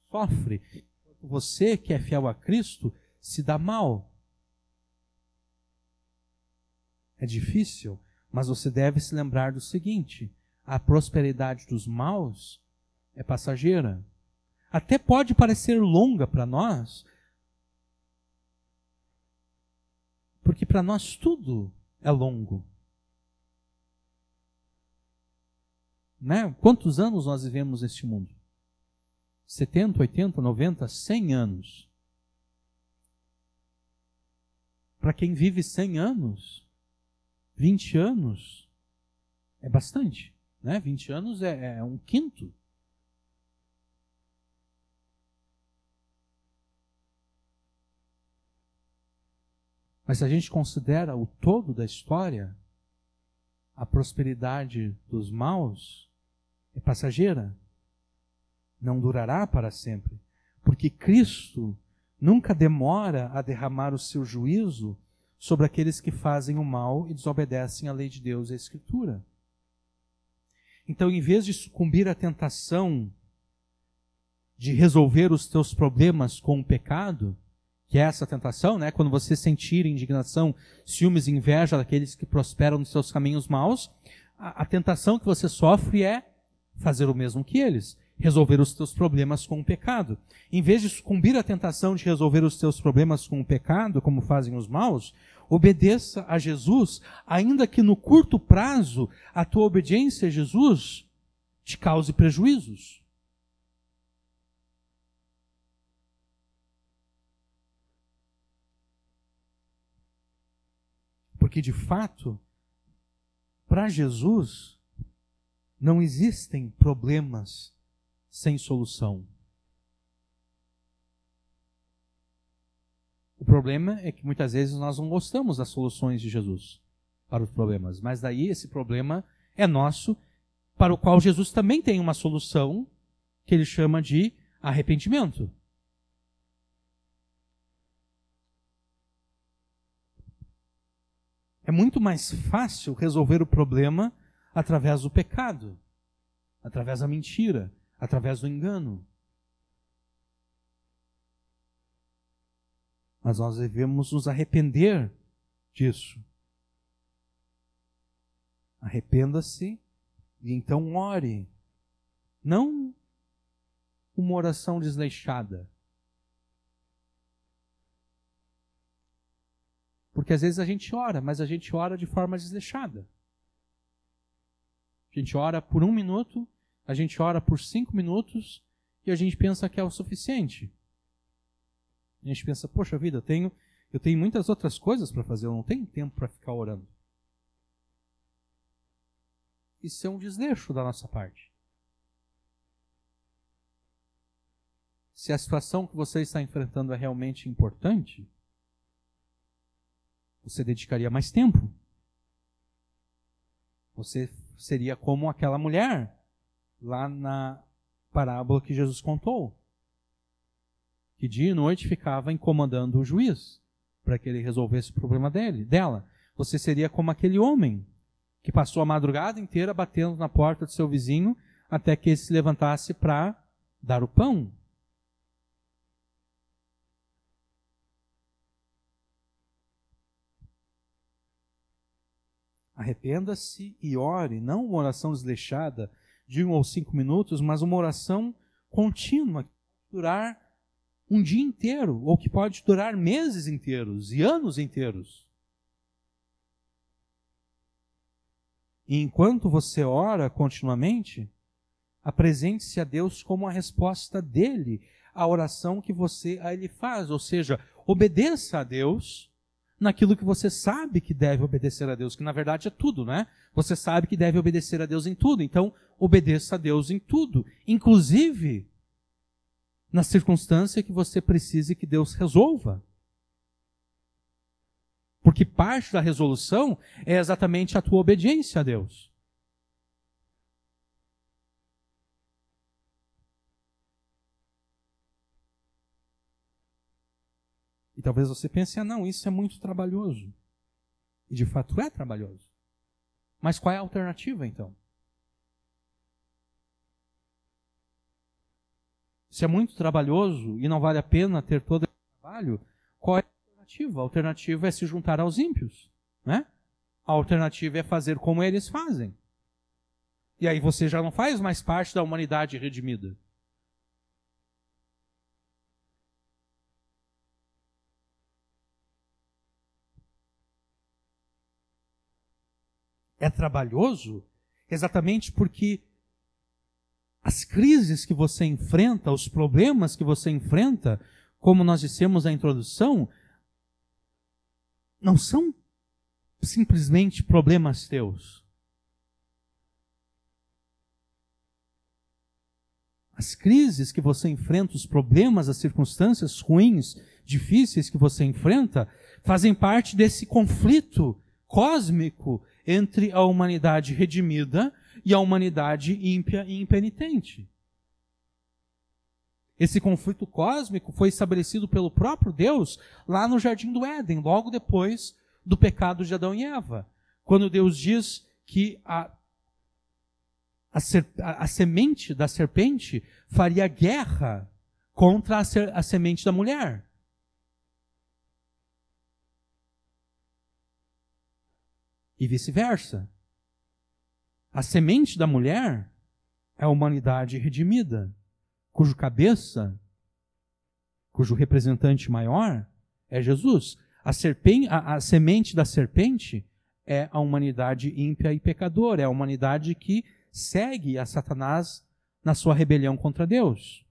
sofre. Enquanto você, que é fiel a Cristo, se dá mal. É difícil, mas você deve se lembrar do seguinte: a prosperidade dos maus é passageira. Até pode parecer longa para nós, porque para nós tudo é longo. Né? Quantos anos nós vivemos neste mundo? 70, 80, 90, 100 anos. Para quem vive 100 anos, 20 anos é bastante. Né? 20 anos é um quinto. Mas se a gente considera o todo da história, a prosperidade dos maus é passageira. Não durará para sempre. Porque Cristo nunca demora a derramar o seu juízo sobre aqueles que fazem o mal e desobedecem à lei de Deus e à Escritura. Então, em vez de sucumbir à tentação de resolver os teus problemas com o pecado, que é essa tentação, né? Quando você sentir indignação, ciúmes e inveja daqueles que prosperam nos seus caminhos maus, a tentação que você sofre é fazer o mesmo que eles, resolver os teus problemas com o pecado. Em vez de sucumbir à tentação de resolver os teus problemas com o pecado, como fazem os maus, obedeça a Jesus, ainda que no curto prazo a tua obediência a Jesus te cause prejuízos. Porque, de fato, para Jesus, não existem problemas sem solução. O problema é que muitas vezes nós não gostamos das soluções de Jesus para os problemas, mas daí esse problema é nosso, para o qual Jesus também tem uma solução que ele chama de arrependimento. É muito mais fácil resolver o problema através do pecado, através da mentira, através do engano. Mas nós devemos nos arrepender disso. Arrependa-se e então ore. Não uma oração desleixada. Porque às vezes a gente ora, mas a gente ora de forma desleixada. A gente ora por 1 minuto, a gente ora por 5 minutos e a gente pensa que é o suficiente. A gente pensa, poxa vida, eu tenho muitas outras coisas para fazer, eu não tenho tempo para ficar orando. Isso é um desleixo da nossa parte. Se a situação que você está enfrentando é realmente importante, você dedicaria mais tempo. Você seria como aquela mulher lá na parábola que Jesus contou, que dia e noite ficava incomodando o juiz para que ele resolvesse o problema dela. Você seria como aquele homem que passou a madrugada inteira batendo na porta do seu vizinho até que ele se levantasse para dar o pão. Arrependa-se e ore, não uma oração desleixada de 1 ou 5 minutos, mas uma oração contínua, que pode durar um dia inteiro, ou que pode durar meses inteiros e anos inteiros. E enquanto você ora continuamente, apresente-se a Deus como a resposta dele à oração que você a ele faz, ou seja, obedeça a Deus naquilo que você sabe que deve obedecer a Deus, que na verdade é tudo, né? Você sabe que deve obedecer a Deus em tudo, então obedeça a Deus em tudo, inclusive na circunstância que você precise que Deus resolva. Porque parte da resolução é exatamente a tua obediência a Deus. E talvez você pense, não, isso é muito trabalhoso. E de fato é trabalhoso. Mas qual é a alternativa então? Se é muito trabalhoso e não vale a pena ter todo esse trabalho, qual é a alternativa? A alternativa é se juntar aos ímpios, né? A alternativa é fazer como eles fazem. E aí você já não faz mais parte da humanidade redimida. É trabalhoso exatamente porque as crises que você enfrenta, os problemas que você enfrenta, como nós dissemos na introdução, não são simplesmente problemas teus. As crises que você enfrenta, os problemas, as circunstâncias ruins, difíceis que você enfrenta, fazem parte desse conflito cósmico entre a humanidade redimida e a humanidade ímpia e impenitente. Esse conflito cósmico foi estabelecido pelo próprio Deus lá no Jardim do Éden, logo depois do pecado de Adão e Eva, quando Deus diz que a semente da serpente faria guerra contra a semente da mulher. E vice-versa. A semente da mulher é a humanidade redimida, cujo cabeça, cujo representante maior é Jesus. A semente da serpente é a humanidade ímpia e pecadora, é a humanidade que segue a Satanás na sua rebelião contra Deus.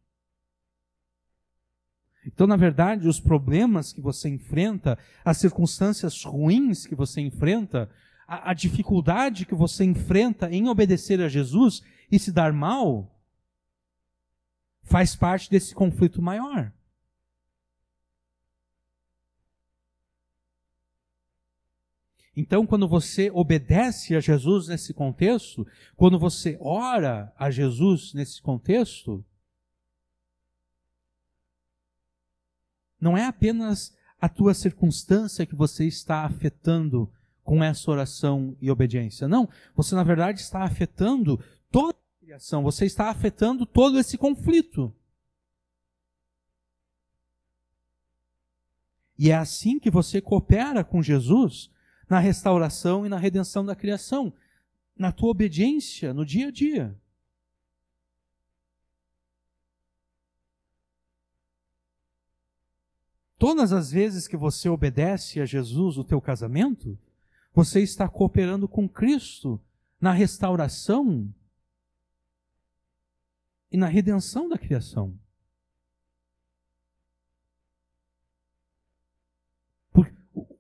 Então, na verdade, os problemas que você enfrenta, as circunstâncias ruins que você enfrenta, a dificuldade que você enfrenta em obedecer a Jesus e se dar mal, faz parte desse conflito maior. Então, quando você obedece a Jesus nesse contexto, quando você ora a Jesus nesse contexto, não é apenas a tua circunstância que você está afetando com essa oração e obediência. Não, você na verdade está afetando toda a criação, você está afetando todo esse conflito. E é assim que você coopera com Jesus na restauração e na redenção da criação, na tua obediência no dia a dia. Todas as vezes que você obedece a Jesus no teu casamento, você está cooperando com Cristo na restauração e na redenção da criação.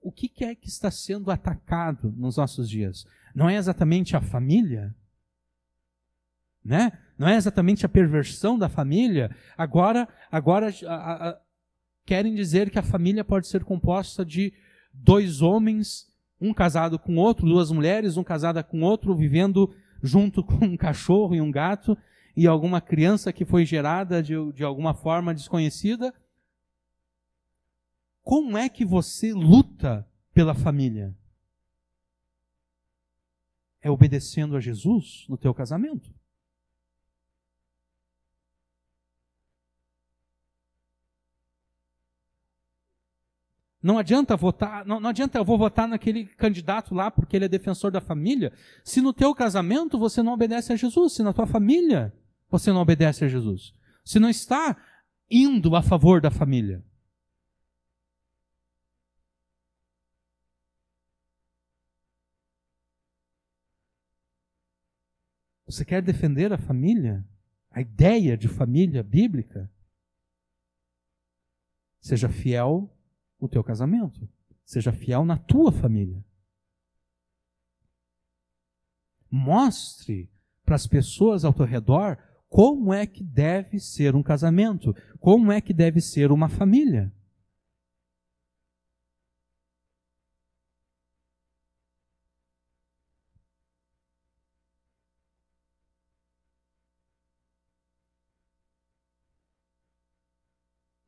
O que é que está sendo atacado nos nossos dias? Não é exatamente a família, né? Não é exatamente a perversão da família. Agora querem dizer que a família pode ser composta de 2 homens, um casado com outro, 2 mulheres, um casada com outro, vivendo junto com um cachorro e um gato e alguma criança que foi gerada de alguma forma desconhecida. Como é que você luta pela família? É obedecendo a Jesus no teu casamento. Não adianta votar, não adianta eu vou votar naquele candidato lá porque ele é defensor da família, se no teu casamento você não obedece a Jesus, se na tua família você não obedece a Jesus, se não está indo a favor da família. Você quer defender a família? A ideia de família bíblica? Seja fiel no teu casamento. Seja fiel na tua família. Mostre para as pessoas ao teu redor como é que deve ser um casamento, como é que deve ser uma família.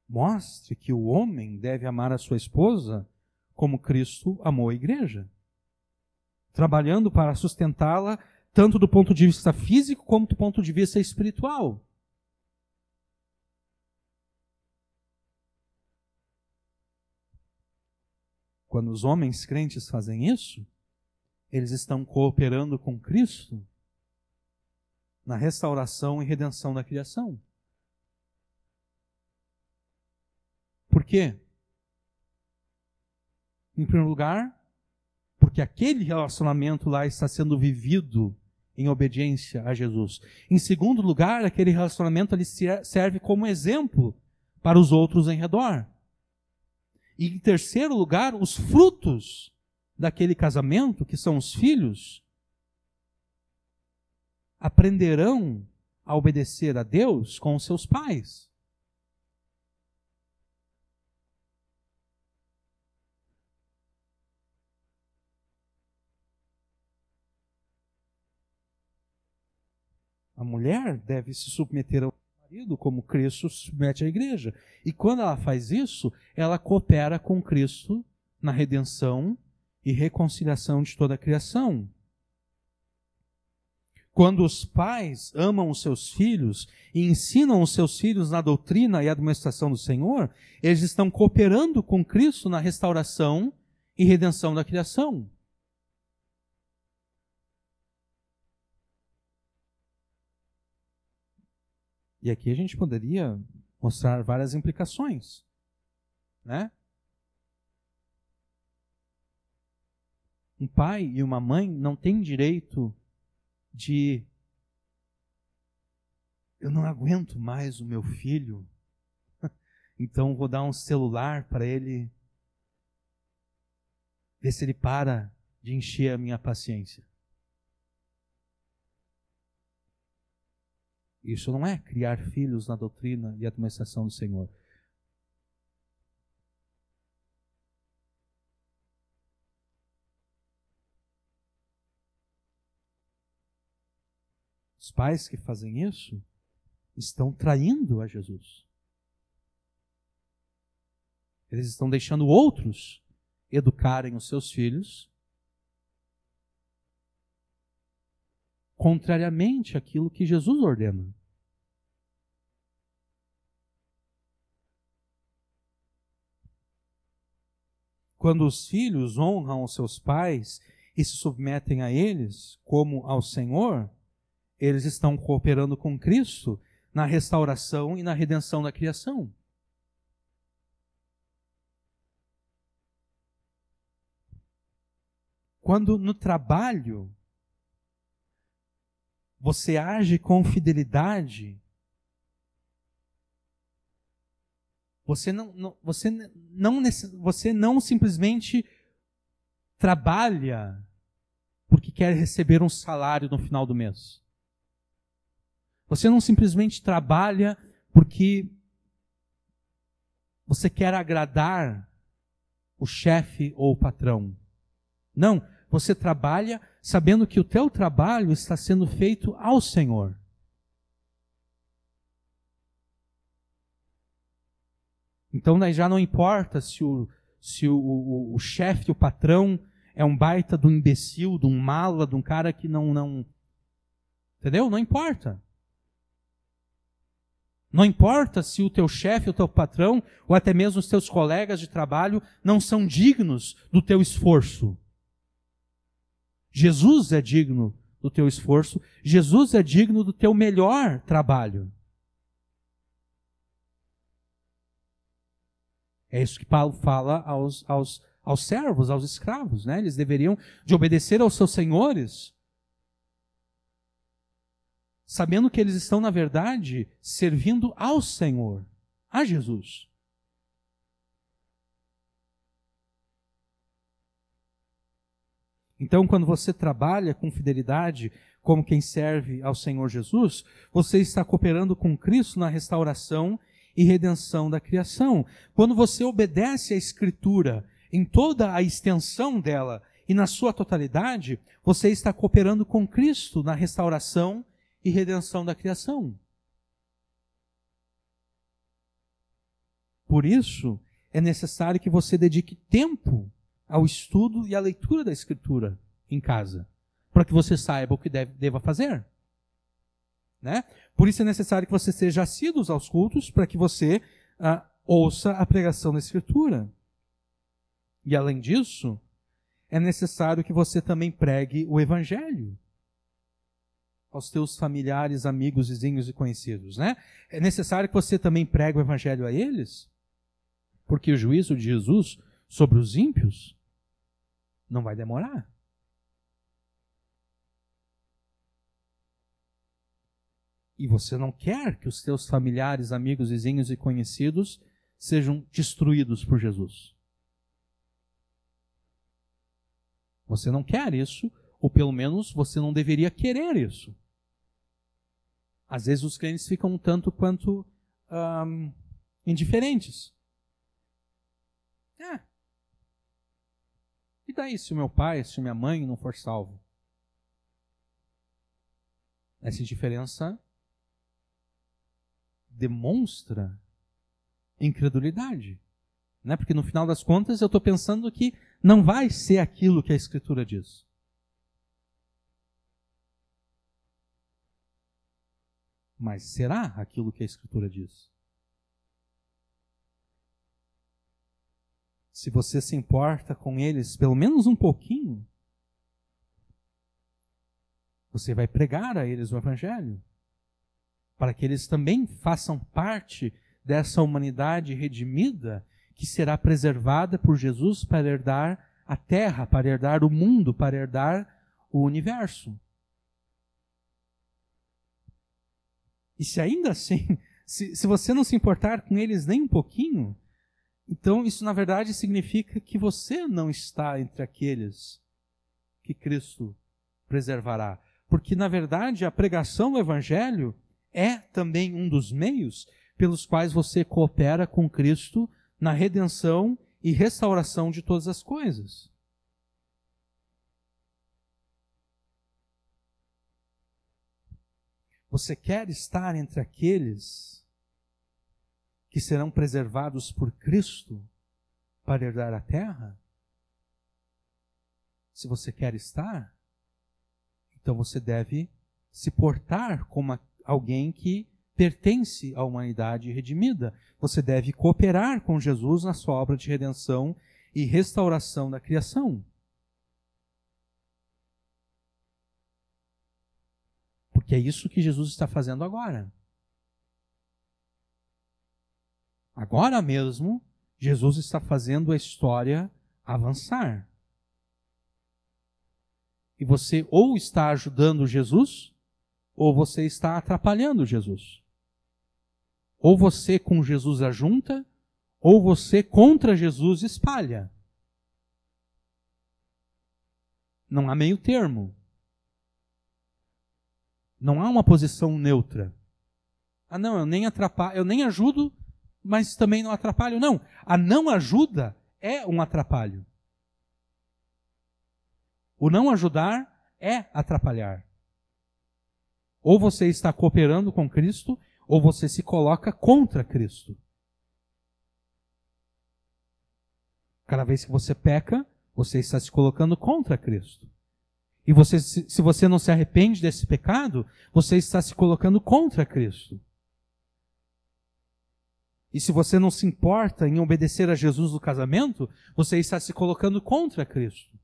Mostre que o homem deve amar a sua esposa como Cristo amou a igreja, trabalhando para sustentá-la tanto do ponto de vista físico como do ponto de vista espiritual. Quando os homens crentes fazem isso, eles estão cooperando com Cristo na restauração e redenção da criação. Por quê? Em primeiro lugar, porque aquele relacionamento lá está sendo vivido em obediência a Jesus. Em segundo lugar, aquele relacionamento ali serve como exemplo para os outros em redor. E em terceiro lugar, os frutos daquele casamento, que são os filhos, aprenderão a obedecer a Deus com os seus pais. A mulher deve se submeter ao marido como Cristo se submete à igreja. E quando ela faz isso, ela coopera com Cristo na redenção e reconciliação de toda a criação. Quando os pais amam os seus filhos e ensinam os seus filhos na doutrina e administração do Senhor, eles estão cooperando com Cristo na restauração e redenção da criação. E aqui a gente poderia mostrar várias implicações, né? Um pai e uma mãe não têm direito de eu não aguento mais o meu filho, então vou dar um celular para ele ver se ele para de encher a minha paciência. Isso não é criar filhos na doutrina e administração do Senhor. Os pais que fazem isso estão traindo a Jesus. Eles estão deixando outros educarem os seus filhos contrariamente àquilo que Jesus ordena. Quando os filhos honram os seus pais e se submetem a eles como ao Senhor, eles estão cooperando com Cristo na restauração e na redenção da criação. Quando no trabalho você age com fidelidade, você não simplesmente trabalha porque quer receber um salário no final do mês. Você não simplesmente trabalha porque você quer agradar o chefe ou o patrão. Não, você trabalha sabendo que o teu trabalho está sendo feito ao Senhor. Então daí já não importa se o chefe, o patrão, é um baita de um imbecil, de um mala, de um cara que não... Entendeu? Não importa. Não importa se o teu chefe, o teu patrão, ou até mesmo os teus colegas de trabalho não são dignos do teu esforço. Jesus é digno do teu esforço. Jesus é digno do teu melhor trabalho. É isso que Paulo fala aos servos, aos escravos, né? Eles deveriam de obedecer aos seus senhores, sabendo que eles estão, na verdade, servindo ao Senhor, a Jesus. Então, quando você trabalha com fidelidade, como quem serve ao Senhor Jesus, você está cooperando com Cristo na restauração e redenção da criação. Quando você obedece à Escritura em toda a extensão dela e na sua totalidade, você está cooperando com Cristo na restauração e redenção da criação. Por isso, é necessário que você dedique tempo ao estudo e à leitura da Escritura em casa, para que você saiba o que deva fazer. Né? Por isso é necessário que você seja assíduo aos cultos, para que você ouça a pregação da Escritura. E além disso, é necessário que você também pregue o Evangelho aos teus familiares, amigos, vizinhos e conhecidos. Né? É necessário que você também pregue o Evangelho a eles, porque o juízo de Jesus sobre os ímpios não vai demorar. E você não quer que os teus familiares, amigos, vizinhos e conhecidos sejam destruídos por Jesus. Você não quer isso, ou pelo menos você não deveria querer isso. Às vezes os crentes ficam um tanto quanto indiferentes. E daí se o meu pai, se minha mãe não for salvo? Essa indiferença demonstra incredulidade, né? Porque no final das contas eu estou pensando que não vai ser aquilo que a Escritura diz. Mas será aquilo que a Escritura diz? Se você se importa com eles pelo menos um pouquinho, você vai pregar a eles o Evangelho, para que eles também façam parte dessa humanidade redimida que será preservada por Jesus para herdar a terra, para herdar o mundo, para herdar o universo. E se ainda assim, se você não se importar com eles nem um pouquinho, então isso na verdade significa que você não está entre aqueles que Cristo preservará. Porque na verdade a pregação do Evangelho é também um dos meios pelos quais você coopera com Cristo na redenção e restauração de todas as coisas. Você quer estar entre aqueles que serão preservados por Cristo para herdar a terra? Se você quer estar, então você deve se portar como alguém que pertence à humanidade redimida. Você deve cooperar com Jesus na sua obra de redenção e restauração da criação. Porque é isso que Jesus está fazendo agora. Agora mesmo, Jesus está fazendo a história avançar. E você ou está ajudando Jesus, ou você está atrapalhando Jesus. Ou você com Jesus ajunta, ou você contra Jesus espalha. Não há meio termo. Não há uma posição neutra. Não, eu nem atrapalho, eu nem ajudo, mas também não atrapalho. Não, a não ajuda é um atrapalho. O não ajudar é atrapalhar. Ou você está cooperando com Cristo, ou você se coloca contra Cristo. Cada vez que você peca, você está se colocando contra Cristo. E se você não se arrepende desse pecado, você está se colocando contra Cristo. E se você não se importa em obedecer a Jesus no casamento, você está se colocando contra Cristo.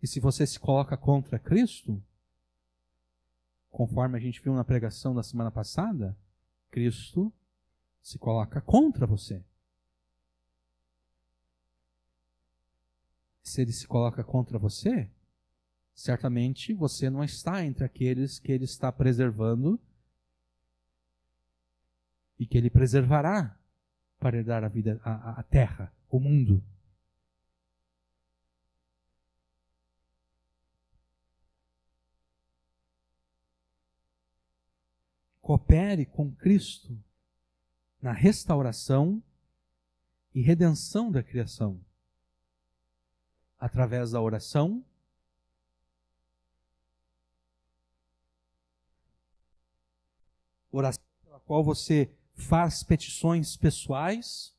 E se você se coloca contra Cristo, conforme a gente viu na pregação da semana passada, Cristo se coloca contra você. Se ele se coloca contra você, certamente você não está entre aqueles que ele está preservando e que ele preservará para herdar a vida, a terra, o mundo. Coopere com Cristo na restauração e redenção da criação, através da oração, oração pela qual você faz petições pessoais,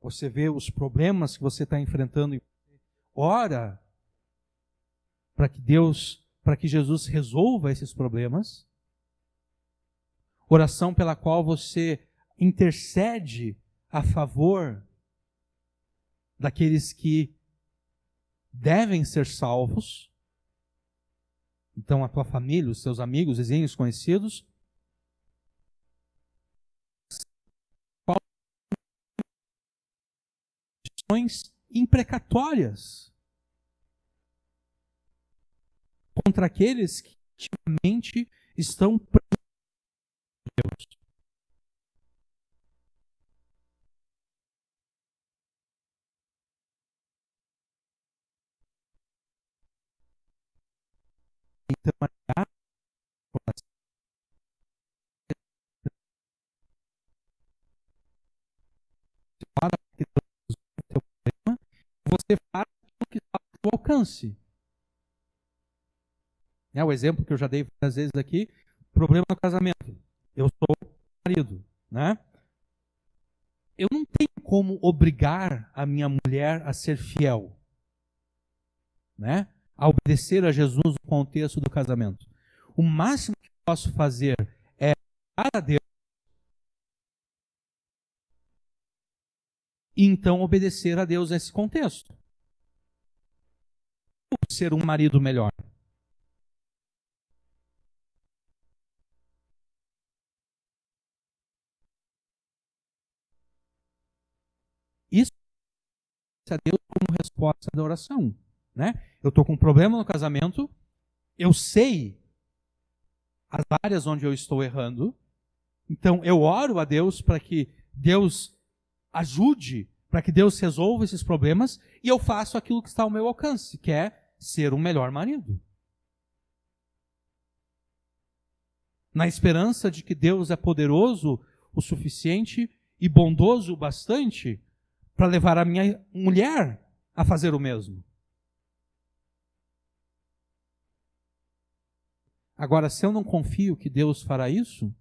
você vê os problemas que você está enfrentando e ora para que Jesus resolva esses problemas. Oração pela qual você intercede a favor daqueles que devem ser salvos. Então, a tua família, os teus amigos, vizinhos, conhecidos. Petições imprecatórias contra aqueles que ativamente estão presos a Deus. Então, você faz o que está ao seu alcance. O exemplo que eu já dei várias vezes aqui, problema no casamento. Eu sou marido, né? Eu não tenho como obrigar a minha mulher a ser fiel, né? A obedecer a Jesus no contexto do casamento. O máximo que eu posso fazer é orar a Deus e então obedecer a Deus nesse contexto. Ser um marido melhor. Isso é a Deus como resposta da oração, né? Eu estou com um problema no casamento, eu sei as áreas onde eu estou errando, então eu oro a Deus para que Deus ajude, para que Deus resolva esses problemas, e eu faço aquilo que está ao meu alcance, que é ser um melhor marido. Na esperança de que Deus é poderoso o suficiente e bondoso o bastante para levar a minha mulher a fazer o mesmo. Agora, se eu não confio que Deus fará isso,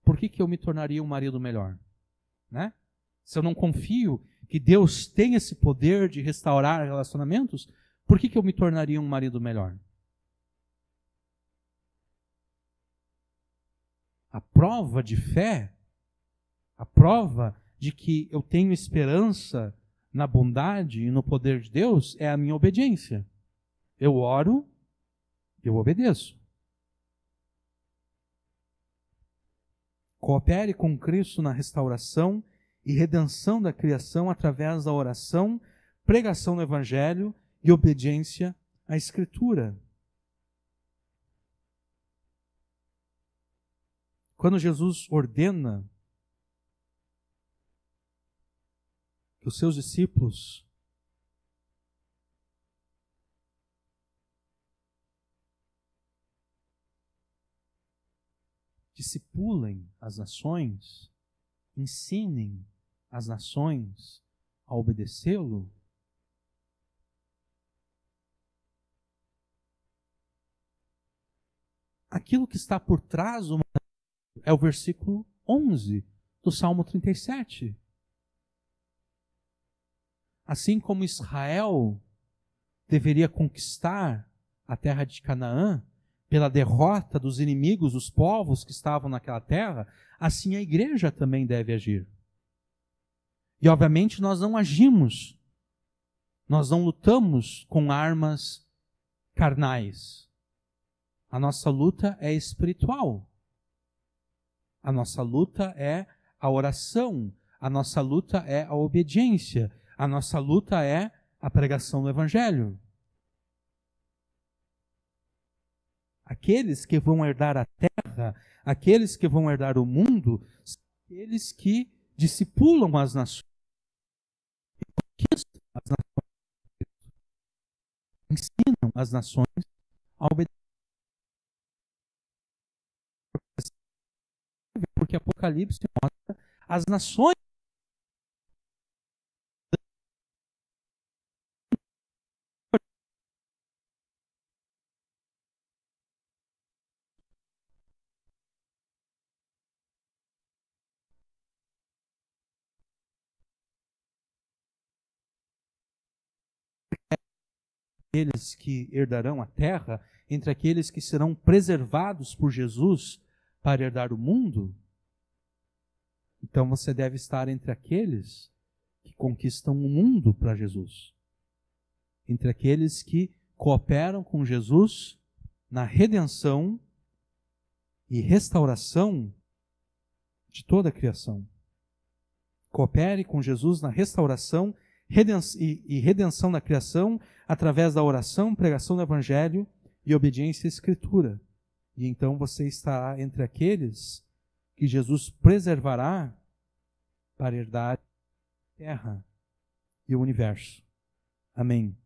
por que eu me tornaria um marido melhor? Né? Se eu não confio que Deus tem esse poder de restaurar relacionamentos, por que eu me tornaria um marido melhor? A prova de fé, a prova de que eu tenho esperança na bondade e no poder de Deus é a minha obediência. Eu oro, eu obedeço. Coopere com Cristo na restauração e redenção da criação através da oração, pregação do Evangelho e obediência à Escritura. Quando Jesus ordena que os seus discípulos discipulem as nações, ensinem as nações a obedecê-lo? Aquilo que está por trás do mandamento é o versículo 11 do Salmo 37. Assim como Israel deveria conquistar a terra de Canaã pela derrota dos inimigos, dos povos que estavam naquela terra, assim a igreja também deve agir. E obviamente nós não agimos, nós não lutamos com armas carnais. A nossa luta é espiritual. A nossa luta é a oração, a nossa luta é a obediência, a nossa luta é a pregação do Evangelho. Aqueles que vão herdar a terra, aqueles que vão herdar o mundo, são aqueles que discipulam as nações, conquistam as nações, ensinam as nações a obedecer. Porque Apocalipse mostra as nações aqueles que herdarão a terra, entre aqueles que serão preservados por Jesus para herdar o mundo. Então você deve estar entre aqueles que conquistam o mundo para Jesus. Entre aqueles que cooperam com Jesus na redenção e restauração de toda a criação. Coopere com Jesus na restauração e redenção da criação através da oração, pregação do Evangelho e obediência à Escritura. E então você estará entre aqueles que Jesus preservará para herdar a terra e o universo. Amém.